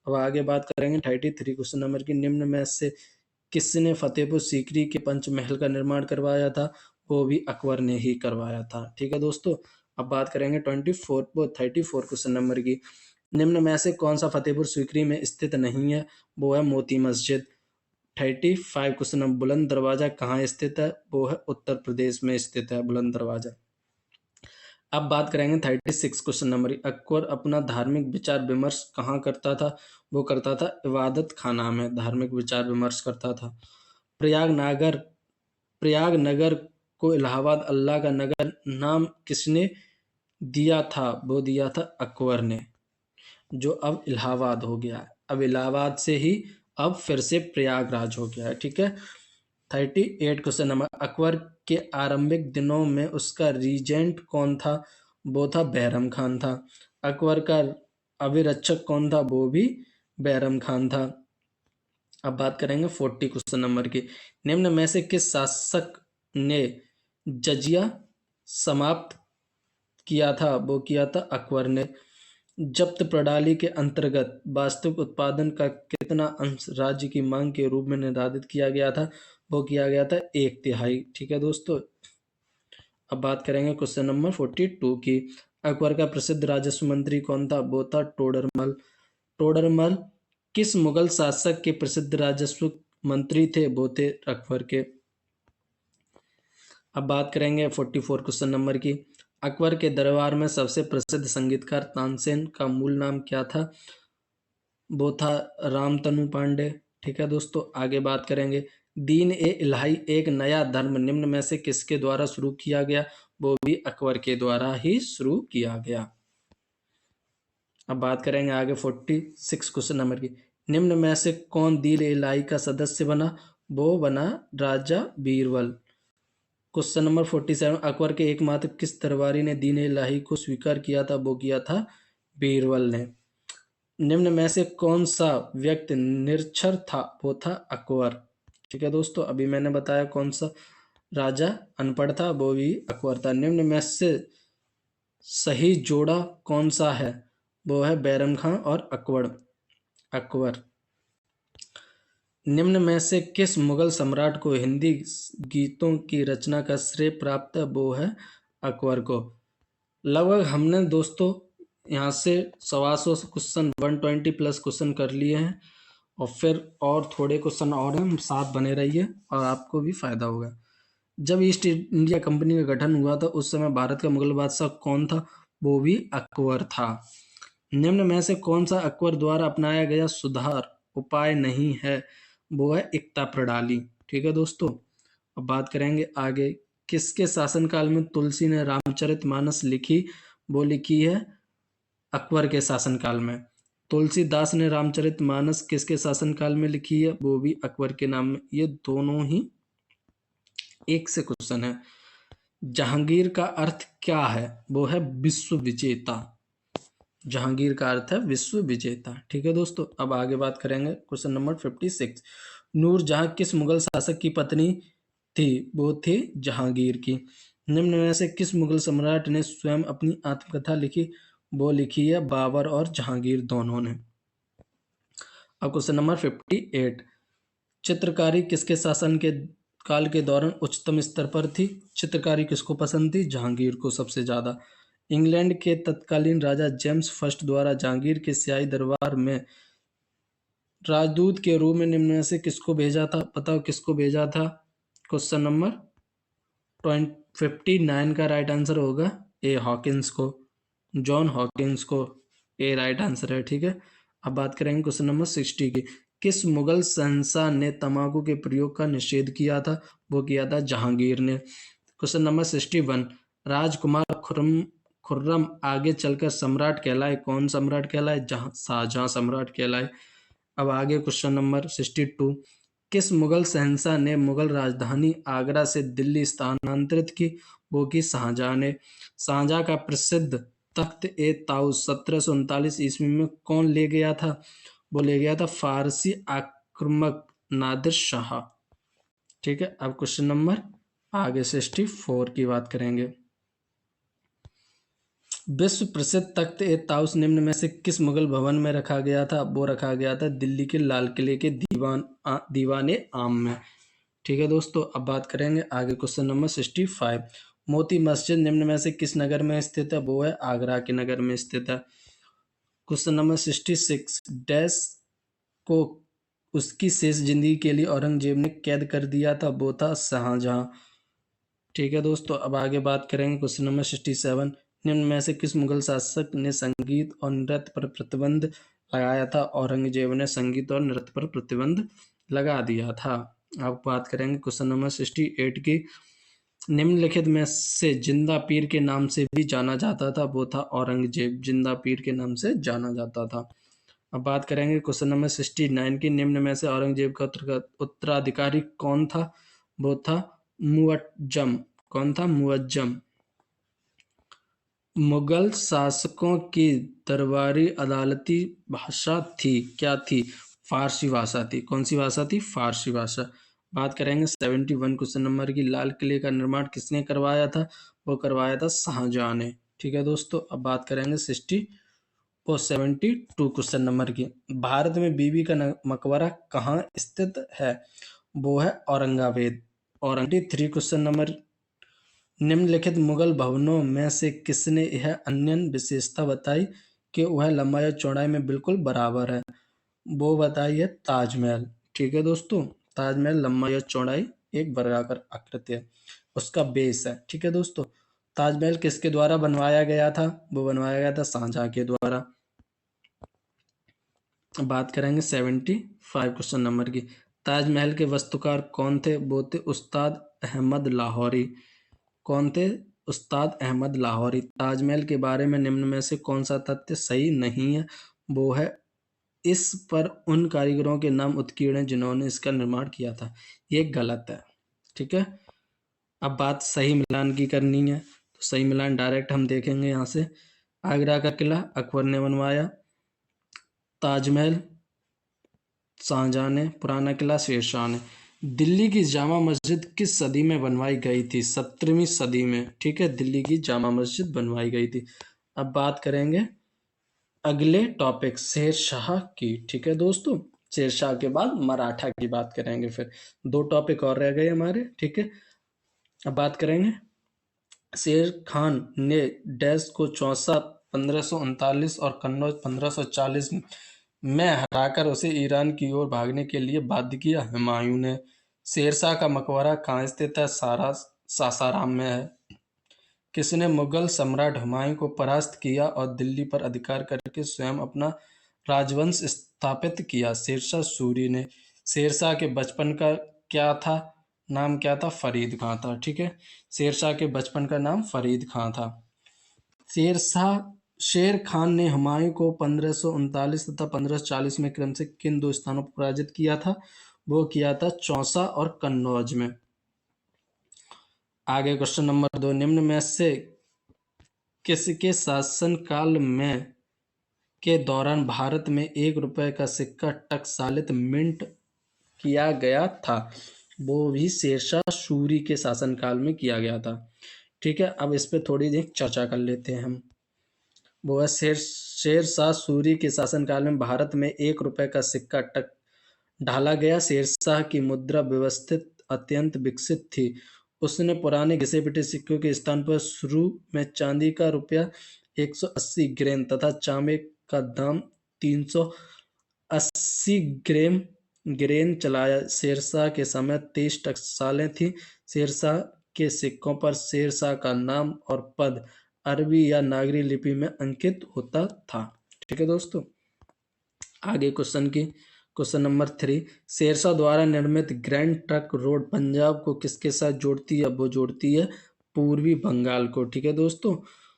अब आगे बात करेंगे 33 क्वेश्चन नंबर की। निम्न में से किसने फतेहपुर सीकरी के पंचमहल का निर्माण करवाया था? वो भी अकबर ने ही करवाया था। ठीक है दोस्तों, अब बात करेंगे 34 क्वेश्चन नंबर की। निम्न में से कौन सा फतेहपुर सीकरी में स्थित नहीं है? वो है मोती मस्जिद। 35 क्वेश्चन नंबर, बुलंद दरवाजा कहाँ स्थित है? वो है उत्तर प्रदेश में स्थित है बुलंद दरवाजा। अब बात करेंगे 36 क्वेश्चन नंबर, अकबर अपना धार्मिक विचार विमर्श कहाँ करता था? वो करता था इबादत खाना में धार्मिक विचार विमर्श करता था। प्रयाग नगर को इलाहाबाद अल्लाह का नगर नाम किसने दिया था? वो दिया था अकबर ने, जो अब इलाहाबाद हो गया है। अब इलाहाबाद से ही अब फिर से प्रयागराज हो गया है। ठीक है, 38 क्वेश्चन नंबर, अकबर के आरंभिक दिनों में उसका रीजेंट कौन था? वो था बैरम खान था। अकबर का अभिरक्षक कौन था? वो भी बैरम खान था। अब बात करेंगे 40 क्वेश्चन नंबर की। निम्न में से किस शासक ने जजिया समाप्त किया था? वो किया था अकबर ने। जब्त प्रणाली के अंतर्गत वास्तविक उत्पादन का कितना अंश राज्य की मांग के रूप में निर्धारित किया गया था? वो किया गया था 1/3। ठीक है दोस्तों। अब बात करेंगे क्वेश्चन नंबर 42 की। अकबर का प्रसिद्ध राजस्व मंत्री कौन था? वो था टोडरमल। टोडरमल किस मुगल शासक के प्रसिद्ध राजस्व मंत्री थे? वो थे अकबर के। अब बात करेंगे 44 क्वेश्चन नंबर की। अकबर के दरबार में सबसे प्रसिद्ध संगीतकार तानसेन का मूल नाम क्या था? वो था रामतनु पांडे। ठीक है दोस्तों, आगे बात करेंगे। दीन ए इलाही एक नया धर्म निम्न में से किसके द्वारा शुरू किया गया? वो भी अकबर के द्वारा ही शुरू किया गया। अब बात करेंगे आगे 46 क्वेश्चन नंबर की। निम्न में से कौन दीन ए इलाही का सदस्य बना? वो बना राजा बीरबल। क्वेश्चन नंबर 47, अकबर के एकमात्र किस दरबारी ने दीन ए इलाही को स्वीकार किया था? वो किया था बीरबल ने। निम्न में से कौन सा व्यक्ति निरक्षर था? वो था अकबर। ठीक है दोस्तों, अभी मैंने बताया कौन सा राजा अनपढ़ था, वो भी अकबर था। निम्न में से सही जोड़ा कौन सा है? वो है बैरम खान और अकबर। निम्न में से किस मुगल सम्राट को हिंदी गीतों की रचना का श्रेय प्राप्त है? वो है अकबर को। लगभग हमने दोस्तों यहाँ से 125 क्वेश्चन 120 प्लस क्वेश्चन कर लिए हैं, और फिर और थोड़े क्वेश्चन और हैं। साथ बने रहिए और आपको भी फायदा होगा। जब ईस्ट इंडिया कंपनी का गठन हुआ था उस समय भारत का मुगल बादशाह कौन था? वो भी अकबर था। निम्न में से कौन सा अकबर द्वारा अपनाया गया सुधार उपाय नहीं है? वो है एकता प्रणाली। ठीक है दोस्तों। अब बात करेंगे आगे। किसके शासनकाल में तुलसी ने रामचरितमानस लिखी? वो लिखी है अकबर के शासनकाल में। तुलसीदास ने रामचरितमानस किसके शासनकाल में लिखी है? वो भी अकबर के नाम में। ये दोनों ही एक से क्वेश्चन है। जहांगीर का अर्थ क्या है? वो है विश्व विजेता। जहांगीर का अर्थ है विश्व विजेता। ठीक है दोस्तों, अब आगे बात करेंगे क्वेश्चन नंबर 56। नूरजहां किस मुगल शासक की पत्नी थी? वो थी जहांगीर की। निम्न में से किस मुगल सम्राट ने स्वयं अपनी आत्मकथा लिखी? वो लिखी है बाबर और जहांगीर दोनों ने। अब क्वेश्चन नंबर 58। चित्रकारी किसके शासन के काल के दौरान उच्चतम स्तर पर थी? चित्रकारी किसको पसंद थी? जहांगीर को सबसे ज्यादा। इंग्लैंड के तत्कालीन राजा जेम्स फर्स्ट द्वारा जहांगीर के स्याही दरबार में राजदूत के रूप में निम्न में से किसको भेजा था? बताओ किसको भेजा था? क्वेश्चन नंबर 59 का राइट आंसर होगा ए हॉकिंस को, जॉन हॉकिंस को। ए राइट आंसर है। ठीक है। अब बात करेंगे क्वेश्चन नंबर 60 की। किस मुगल शहंशाह ने तंबाकू के प्रयोग का निषेध किया था? वो किया था जहांगीर ने। Question number 61। राजकुमार खुर्रम आगे चलकर सम्राट कहलाए। कौन सम्राट कहलाए? शाहजहां सम्राट कहलाए। अब आगे क्वेश्चन नंबर 62। किस मुगल शहंशाह ने मुगल राजधानी आगरा से दिल्ली स्थानांतरित की? वो की शाहजहां ने। शाहजहां का प्रसिद्ध तख्त ए ताउस 1739 ईस्वी में कौन ले गया था? वो ले गया था फारसी आक्रमक नादिर शाह। ठीक है। अब क्वेश्चन नंबर आगे 64 की बात करेंगे। विश्व प्रसिद्ध तख्त ए ताउस निम्न में से किस मुगल भवन में रखा गया था? वो रखा गया था दिल्ली के लाल किले के दीवाने आम में। ठीक है दोस्तों, अब बात करेंगे आगे क्वेश्चन नंबर 65। मोती मस्जिद निम्न में से किस नगर में स्थित है? वो है आगरा के नगर में स्थित है। Question number 66। डैश को उसकी शेष जिंदगी के लिए औरंगजेब ने कैद कर दिया था? वो था शाहजहां। ठीक है दोस्तों, अब आगे बात करेंगे क्वेश्चन नंबर 67। निम्न में से किस मुगल शासक ने संगीत और नृत्य पर प्रतिबंध लगाया था? औरंगजेब ने संगीत और नृत्य पर प्रतिबंध लगा दिया था। अब बात करेंगे क्वेश्चन नंबर 68 की। निम्नलिखित में से जिंदा पीर के नाम से भी जाना जाता था? वो था औरंगजेब। जिंदा पीर के नाम से जाना जाता था। अब बात करेंगे क्वेश्चन नंबर 69 की। निम्न में से औरंगजेब का उत्तराधिकारी कौन था? वो था मुअज्जम। कौन था? मुअज्जम। मुगल शासकों की दरबारी अदालती भाषा थी क्या थी? फारसी भाषा थी। कौन सी भाषा थी? फारसी भाषा। बात करेंगे 71 क्वेश्चन नंबर की, लाल किले का निर्माण किसने करवाया था? वो करवाया था शाहजहां ने। ठीक है दोस्तों, अब बात करेंगे 72 क्वेश्चन नंबर की, भारत में बीबी का मकबरा कहाँ स्थित है? वो है औरंगाबाद। और 3 क्वेश्चन नंबर, निम्नलिखित मुगल भवनों में से किसने यह अन्य विशेषता बताई कि वह लंबाई और चौड़ाई में बिल्कुल बराबर है? वो बताई है ताजमहल। ठीक है दोस्तों, ताजमहल लंबाई और चौड़ाई एक वर्गाकार आकृति है, उसका बेस है। ठीक है दोस्तों, ताजमहल किसके द्वारा बनवाया गया था? वो बनवाया गया था शाहजहां के द्वारा। बात करेंगे 75 क्वेश्चन नंबर की, ताजमहल के वास्तुकार कौन थे? वो थे उस्ताद अहमद लाहौरी। कौन थे? उस्ताद अहमद लाहौरी। ताजमहल के बारे में निम्न में से कौन सा तथ्य सही नहीं है? वो है इस पर उन कारीगरों के नाम उत्कीर्ण हैं जिन्होंने इसका निर्माण किया था। ये गलत है। ठीक है, अब बात सही मिलान की करनी है, तो सही मिलान डायरेक्ट हम देखेंगे यहाँ से। आगरा का किला अकबर ने बनवाया, ताजमहल शाहजहां ने, पुराना किला शेरशाह ने। दिल्ली की जामा मस्जिद किस सदी में बनवाई गई थी? 17वीं सदी में। ठीक है, दिल्ली की जामा मस्जिद बनवाई गई थी। अब बात करेंगे अगले टॉपिक शेरशाह की। ठीक है दोस्तों, शेरशाह के बाद मराठा की बात करेंगे, फिर 2 टॉपिक और रह गए हमारे। ठीक है, अब बात करेंगे शेर खान ने डैश को चौसा 1539 और कन्नौज 1540 में हराकर उसे ईरान की ओर भागने के लिए बाध्य किया। हुमायूं ने। शेरशाह का मकबरा कहाँ स्थित है? सासाराम में है। किसने मुगल सम्राट हुमायूं को परास्त किया और दिल्ली पर अधिकार करके स्वयं अपना राजवंश स्थापित किया? शेरशाह सूरी ने। शेरशाह के बचपन का क्या था? नाम क्या था? फरीद खां था। ठीक है, शेरशाह के बचपन का नाम फरीद खां था। शेर खान ने हुमायूं को 1539 तथा 1540 में क्रम से किन 2 स्थानों पर पराजित किया था? वो किया था चौसा और कन्नौज में। आगे क्वेश्चन नंबर 2, निम्न में से किसके शासनकाल में के दौरान भारत में 1 रुपए का सिक्का टकसालित मिंट किया गया था? वो भी शेरशाह सूरी के शासनकाल में किया गया था। ठीक है, अब इस पे थोड़ी देर चर्चा कर लेते हैं हम। वो है शेरशाह सूरी के शासनकाल में भारत में 1 रुपए का सिक्का टक ढाला गया। शेरशाह की मुद्रा व्यवस्थित अत्यंत विकसित थी। उसने पुराने घिसे पिटे सिक्कों के स्थान पर शुरू में चांदी का रुपया 180 ग्रेन तथा चांदी का दाम 380 ग्रेन चलाया। शेरशाह के समय 23 टकसालें थी। शेरशाह के सिक्कों पर शेरशाह का नाम और पद अरबी या नागरी लिपि में अंकित होता था। ठीक है दोस्तों, आगे क्वेश्चन नंबर 3, शेरशाह द्वारा निर्मित ग्रैंड ट्रंक रोड पंजाब को किसके साथ जोड़ती है? वो जोड़ती है पूर्वी बंगाल को। ठीक है दोस्तों,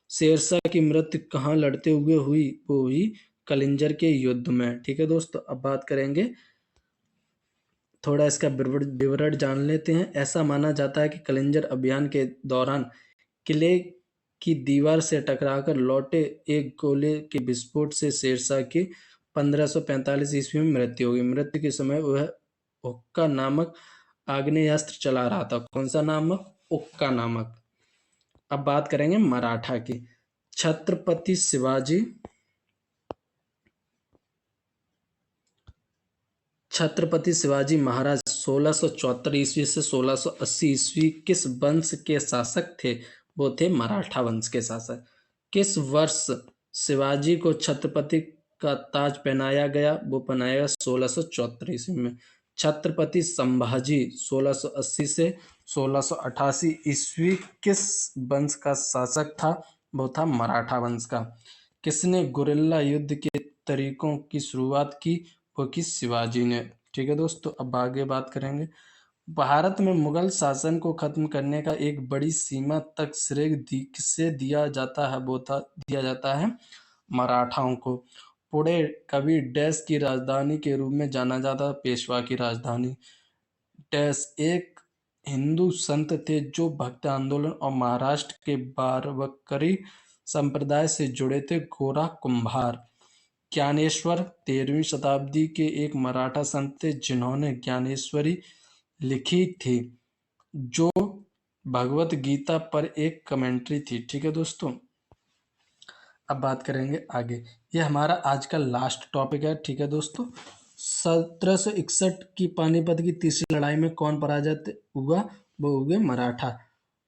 शेरशाह की मृत्यु कहाँ लड़ते हुए हुई? वो हुई कलिंजर के युद्ध में। ठीक है दोस्तों, अब बात करेंगे, थोड़ा इसका विवरण जान लेते हैं। ऐसा माना जाता है कि कलिंजर अभियान के दौरान किले की दीवार से टकराकर लौटे एक गोले के विस्फोट से शेरशाह की 1545 ईस्वी में मृत्यु हो गई। मृत्यु के समय वह हुक्का नामक आग्नेयास्त्र चला रहा था। कौन सा नामक? हुक्का नामक। अब बात करेंगे मराठा की। छत्रपति शिवाजी महाराज 1674 ईस्वी से 1680 ईस्वी किस वंश के शासक थे? वो थे मराठा वंश के शासक। किस वर्ष शिवाजी को छत्रपति का ताज पहनाया गया? वो पहनाया गया 1674 ईस्वी में। छत्रपति संभाजी 1680 से 1688 ईस्वी किस वंश का शासक था? वो था मराठा वंश का। किसने गुरिल्ला युद्ध के तरीकों की शुरुआत की? वो की शिवाजी ने। ठीक है दोस्तों, अब आगे बात करेंगे। भारत में मुगल शासन को खत्म करने का एक बड़ी सीमा तक श्रेय किससे दिया जाता है? वो दिया जाता है मराठाओं को। पुणे कभी डैश की राजधानी के रूप में जाना जाता है? पेशवा की राजधानी। डैश एक हिंदू संत थे जो भक्ति आंदोलन और महाराष्ट्र के बारवकरी संप्रदाय से जुड़े थे। गोरा कुंभार। ज्ञानेश्वर 13वीं शताब्दी के एक मराठा संत थे जिन्होंने ज्ञानेश्वरी लिखी थी, जो भगवत गीता पर एक कमेंट्री थी। ठीक है दोस्तों, अब बात करेंगे आगे। ये हमारा आज का लास्ट टॉपिक है। ठीक है दोस्तों, 1761 की पानीपत की तीसरी लड़ाई में कौन पराजित हुआ? वो हुए मराठा।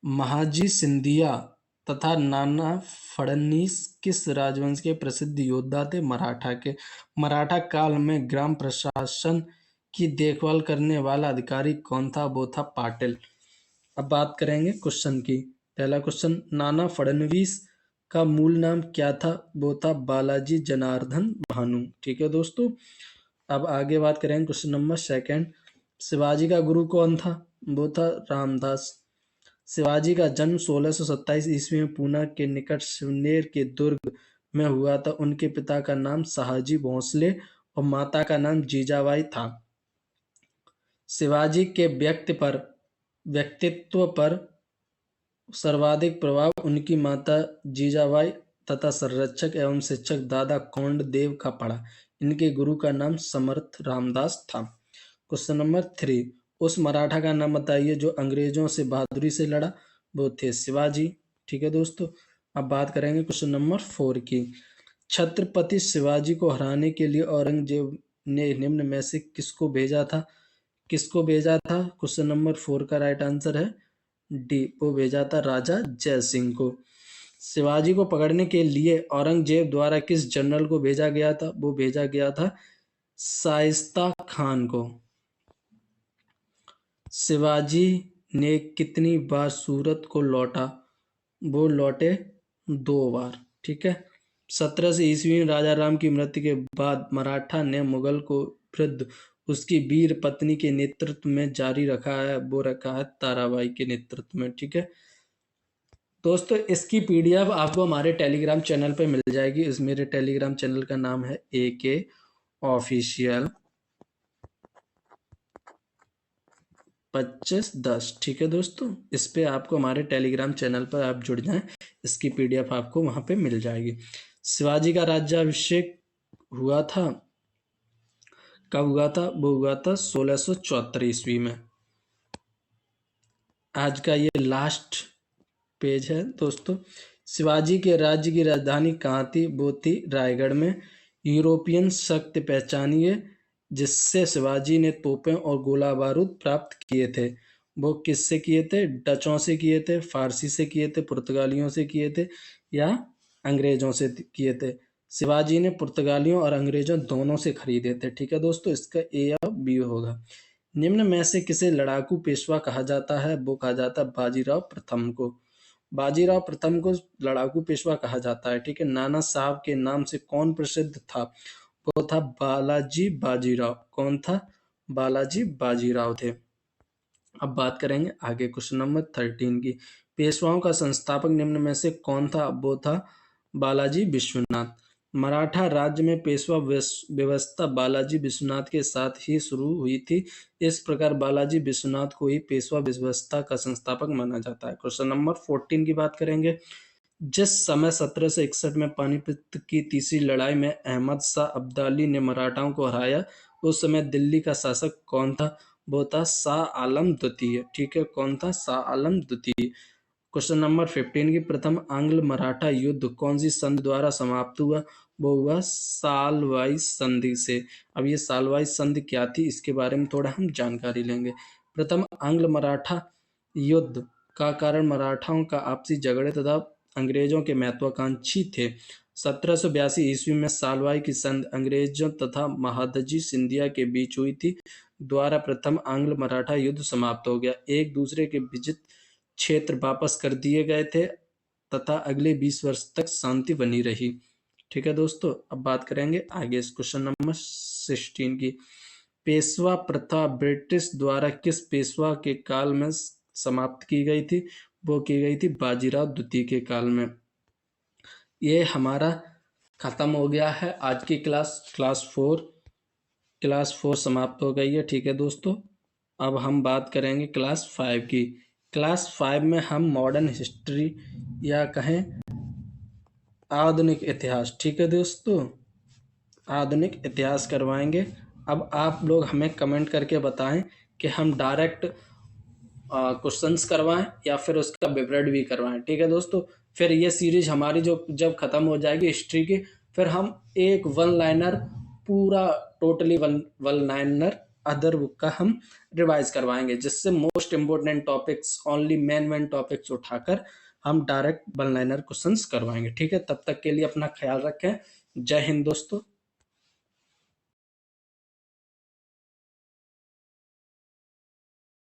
महाजी सिंधिया तथा नाना फडणवीस किस राजवंश के प्रसिद्ध योद्धा थे? मराठा के। मराठा काल में ग्राम प्रशासन की देखभाल करने वाला अधिकारी कौन था? वो था पाटिल। अब बात करेंगे क्वेश्चन की। पहला क्वेश्चन, नाना फडणवीस का मूल नाम क्या था? वो था बालाजी जनार्दन भानु। ठीक है दोस्तों, अब आगे बात करेंगे क्वेश्चन नंबर सेकंड, शिवाजी का गुरु कौन था? वो था रामदास। शिवाजी का जन्म 1627 ईस्वी में पूना के निकट शिवनेर के दुर्ग में हुआ था। उनके पिता का नाम शाहजी भोंसले और माता का नाम जीजाबाई था। शिवाजी के व्यक्तित्व पर सर्वाधिक प्रभाव उनकी माता जीजाबाई तथा संरक्षक एवं शिक्षक दादा कोंडदेव का पड़ा। इनके गुरु का नाम समर्थ रामदास था। क्वेश्चन नंबर 3, उस मराठा का नाम बताइए जो अंग्रेजों से बहादुरी से लड़ा। वो थे शिवाजी। ठीक है दोस्तों, अब बात करेंगे क्वेश्चन नंबर 4 की। छत्रपति शिवाजी को हराने के लिए औरंगजेब ने निम्न में से किसको भेजा था? किसको भेजा था? क्वेश्चन नंबर 4 का राइट आंसर है डी, वो भेजा था राजा जय सिंह को। शिवाजी को पकड़ने के लिए औरंगजेब द्वारा किस जनरल को भेजा गया था? वो भेजा गया था शाइस्ता खान को। शिवाजी ने कितनी बार सूरत को लौटा? वो लौटे 2 बार। ठीक है, 1700 ईस्वी में राजा राम की मृत्यु के बाद मराठा ने मुगल को विरुद्ध उसकी वीर पत्नी के नेतृत्व में जारी रखा है। वो रखा है ताराबाई के नेतृत्व में। ठीक है दोस्तों, इसकी पीडीएफ आपको हमारे टेलीग्राम चैनल पे मिल जाएगी। इस मेरे टेलीग्राम चैनल का नाम है AK ऑफिशियल 2510। ठीक है दोस्तों, इस पे आपको हमारे टेलीग्राम चैनल पर आप जुड़ जाएं, इसकी पीडीएफ आपको वहां पे मिल जाएगी। शिवाजी का राज्याभिषेक हुआ था, कब हुआ था? वो हुआ था 1674 ईस्वी में। आज का ये लास्ट पेज है दोस्तों। शिवाजी के राज्य की राजधानी कहाँ थी? वो थी रायगढ़ में। यूरोपियन शक्ति पहचानिए जिससे शिवाजी ने तोपें और गोला बारूद प्राप्त किए थे। वो किससे किए थे? डचों से किए थे, फारसी से किए थे, पुर्तगालियों से किए थे या अंग्रेजों से किए थे? शिवाजी ने पुर्तगालियों और अंग्रेजों दोनों से खरीदे थे। ठीक है दोस्तों, इसका A या B होगा। निम्न में से किसे लड़ाकू पेशवा कहा जाता है? वो कहा जाता है बाजीराव प्रथम को। बाजीराव प्रथम को लड़ाकू पेशवा कहा जाता है। ठीक है, नाना साहब के नाम से कौन प्रसिद्ध था? वो था बालाजी बाजीराव। कौन था? बालाजी बाजीराव थे। अब बात करेंगे आगे क्वेश्चन नंबर 13 की। पेशवाओं का संस्थापक निम्न में से कौन था? वो था बालाजी विश्वनाथ। मराठा राज्य में पेशवा व्यवस्था बालाजी विश्वनाथ के साथ ही शुरू हुई थी। इस प्रकार बालाजी विश्वनाथ को ही पेशवा व्यवस्था का संस्थापक माना जाता है। क्वेश्चन नंबर 14 की बात करेंगे। जिस समय 1761 में पानीपत की तीसरी लड़ाई में अहमद शाह अब्दाली ने मराठाओं को हराया, उस समय दिल्ली का शासक कौन था? वो था शाह आलम द्वितीय। ठीक है, कौन था? शाह आलम द्वितीय। क्वेश्चन नंबर 15 की प्रथम आंग्ल मराठा युद्ध कौन सी संधि द्वारा समाप्त हुआ? वो हुआ सालवाई संधि से। अब ये सालवाई संधि क्या थी, इसके बारे में थोड़ा हम जानकारी लेंगे। प्रथम आंग्ल मराठा युद्ध का कारण मराठाओं का आपसी झगड़े तथा अंग्रेजों के महत्वाकांक्षी थे। 1782 ईस्वी में सालवाई की संधि अंग्रेजों तथा महादजी सिंधिया के बीच हुई थी। द्वारा प्रथम आंग्ल मराठा युद्ध समाप्त हो गया। एक दूसरे के विजित क्षेत्र वापस कर दिए गए थे तथा अगले 20 वर्ष तक शांति बनी रही। ठीक है दोस्तों, अब बात करेंगे आगे क्वेश्चन नंबर 16 की। पेशवा प्रथा ब्रिटिश द्वारा किस पेशवा के काल में समाप्त की गई थी? वो की गई थी बाजीराव द्वितीय के काल में। ये हमारा खत्म हो गया है आज की क्लास 4 समाप्त हो गई है। ठीक है दोस्तों, अब हम बात करेंगे क्लास 5 की। क्लास 5 में हम मॉडर्न हिस्ट्री या कहें आधुनिक इतिहास। ठीक है दोस्तों, आधुनिक इतिहास करवाएंगे। अब आप लोग हमें कमेंट करके बताएं कि हम डायरेक्ट क्वेश्चंस करवाएं या फिर उसका विवरण भी करवाएं। ठीक है दोस्तों, फिर ये सीरीज हमारी जो जब खत्म हो जाएगी हिस्ट्री की, फिर हम एक वन लाइनर पूरा totally one liner other book का हम रिवाइज करवाएंगे, जिससे most important topics only main topics उठाकर हम डायरेक्ट वन लाइनर क्वेश्चंस करवाएंगे। ठीक है, तब तक के लिए अपना ख्याल रखें। जय हिंद दोस्तों।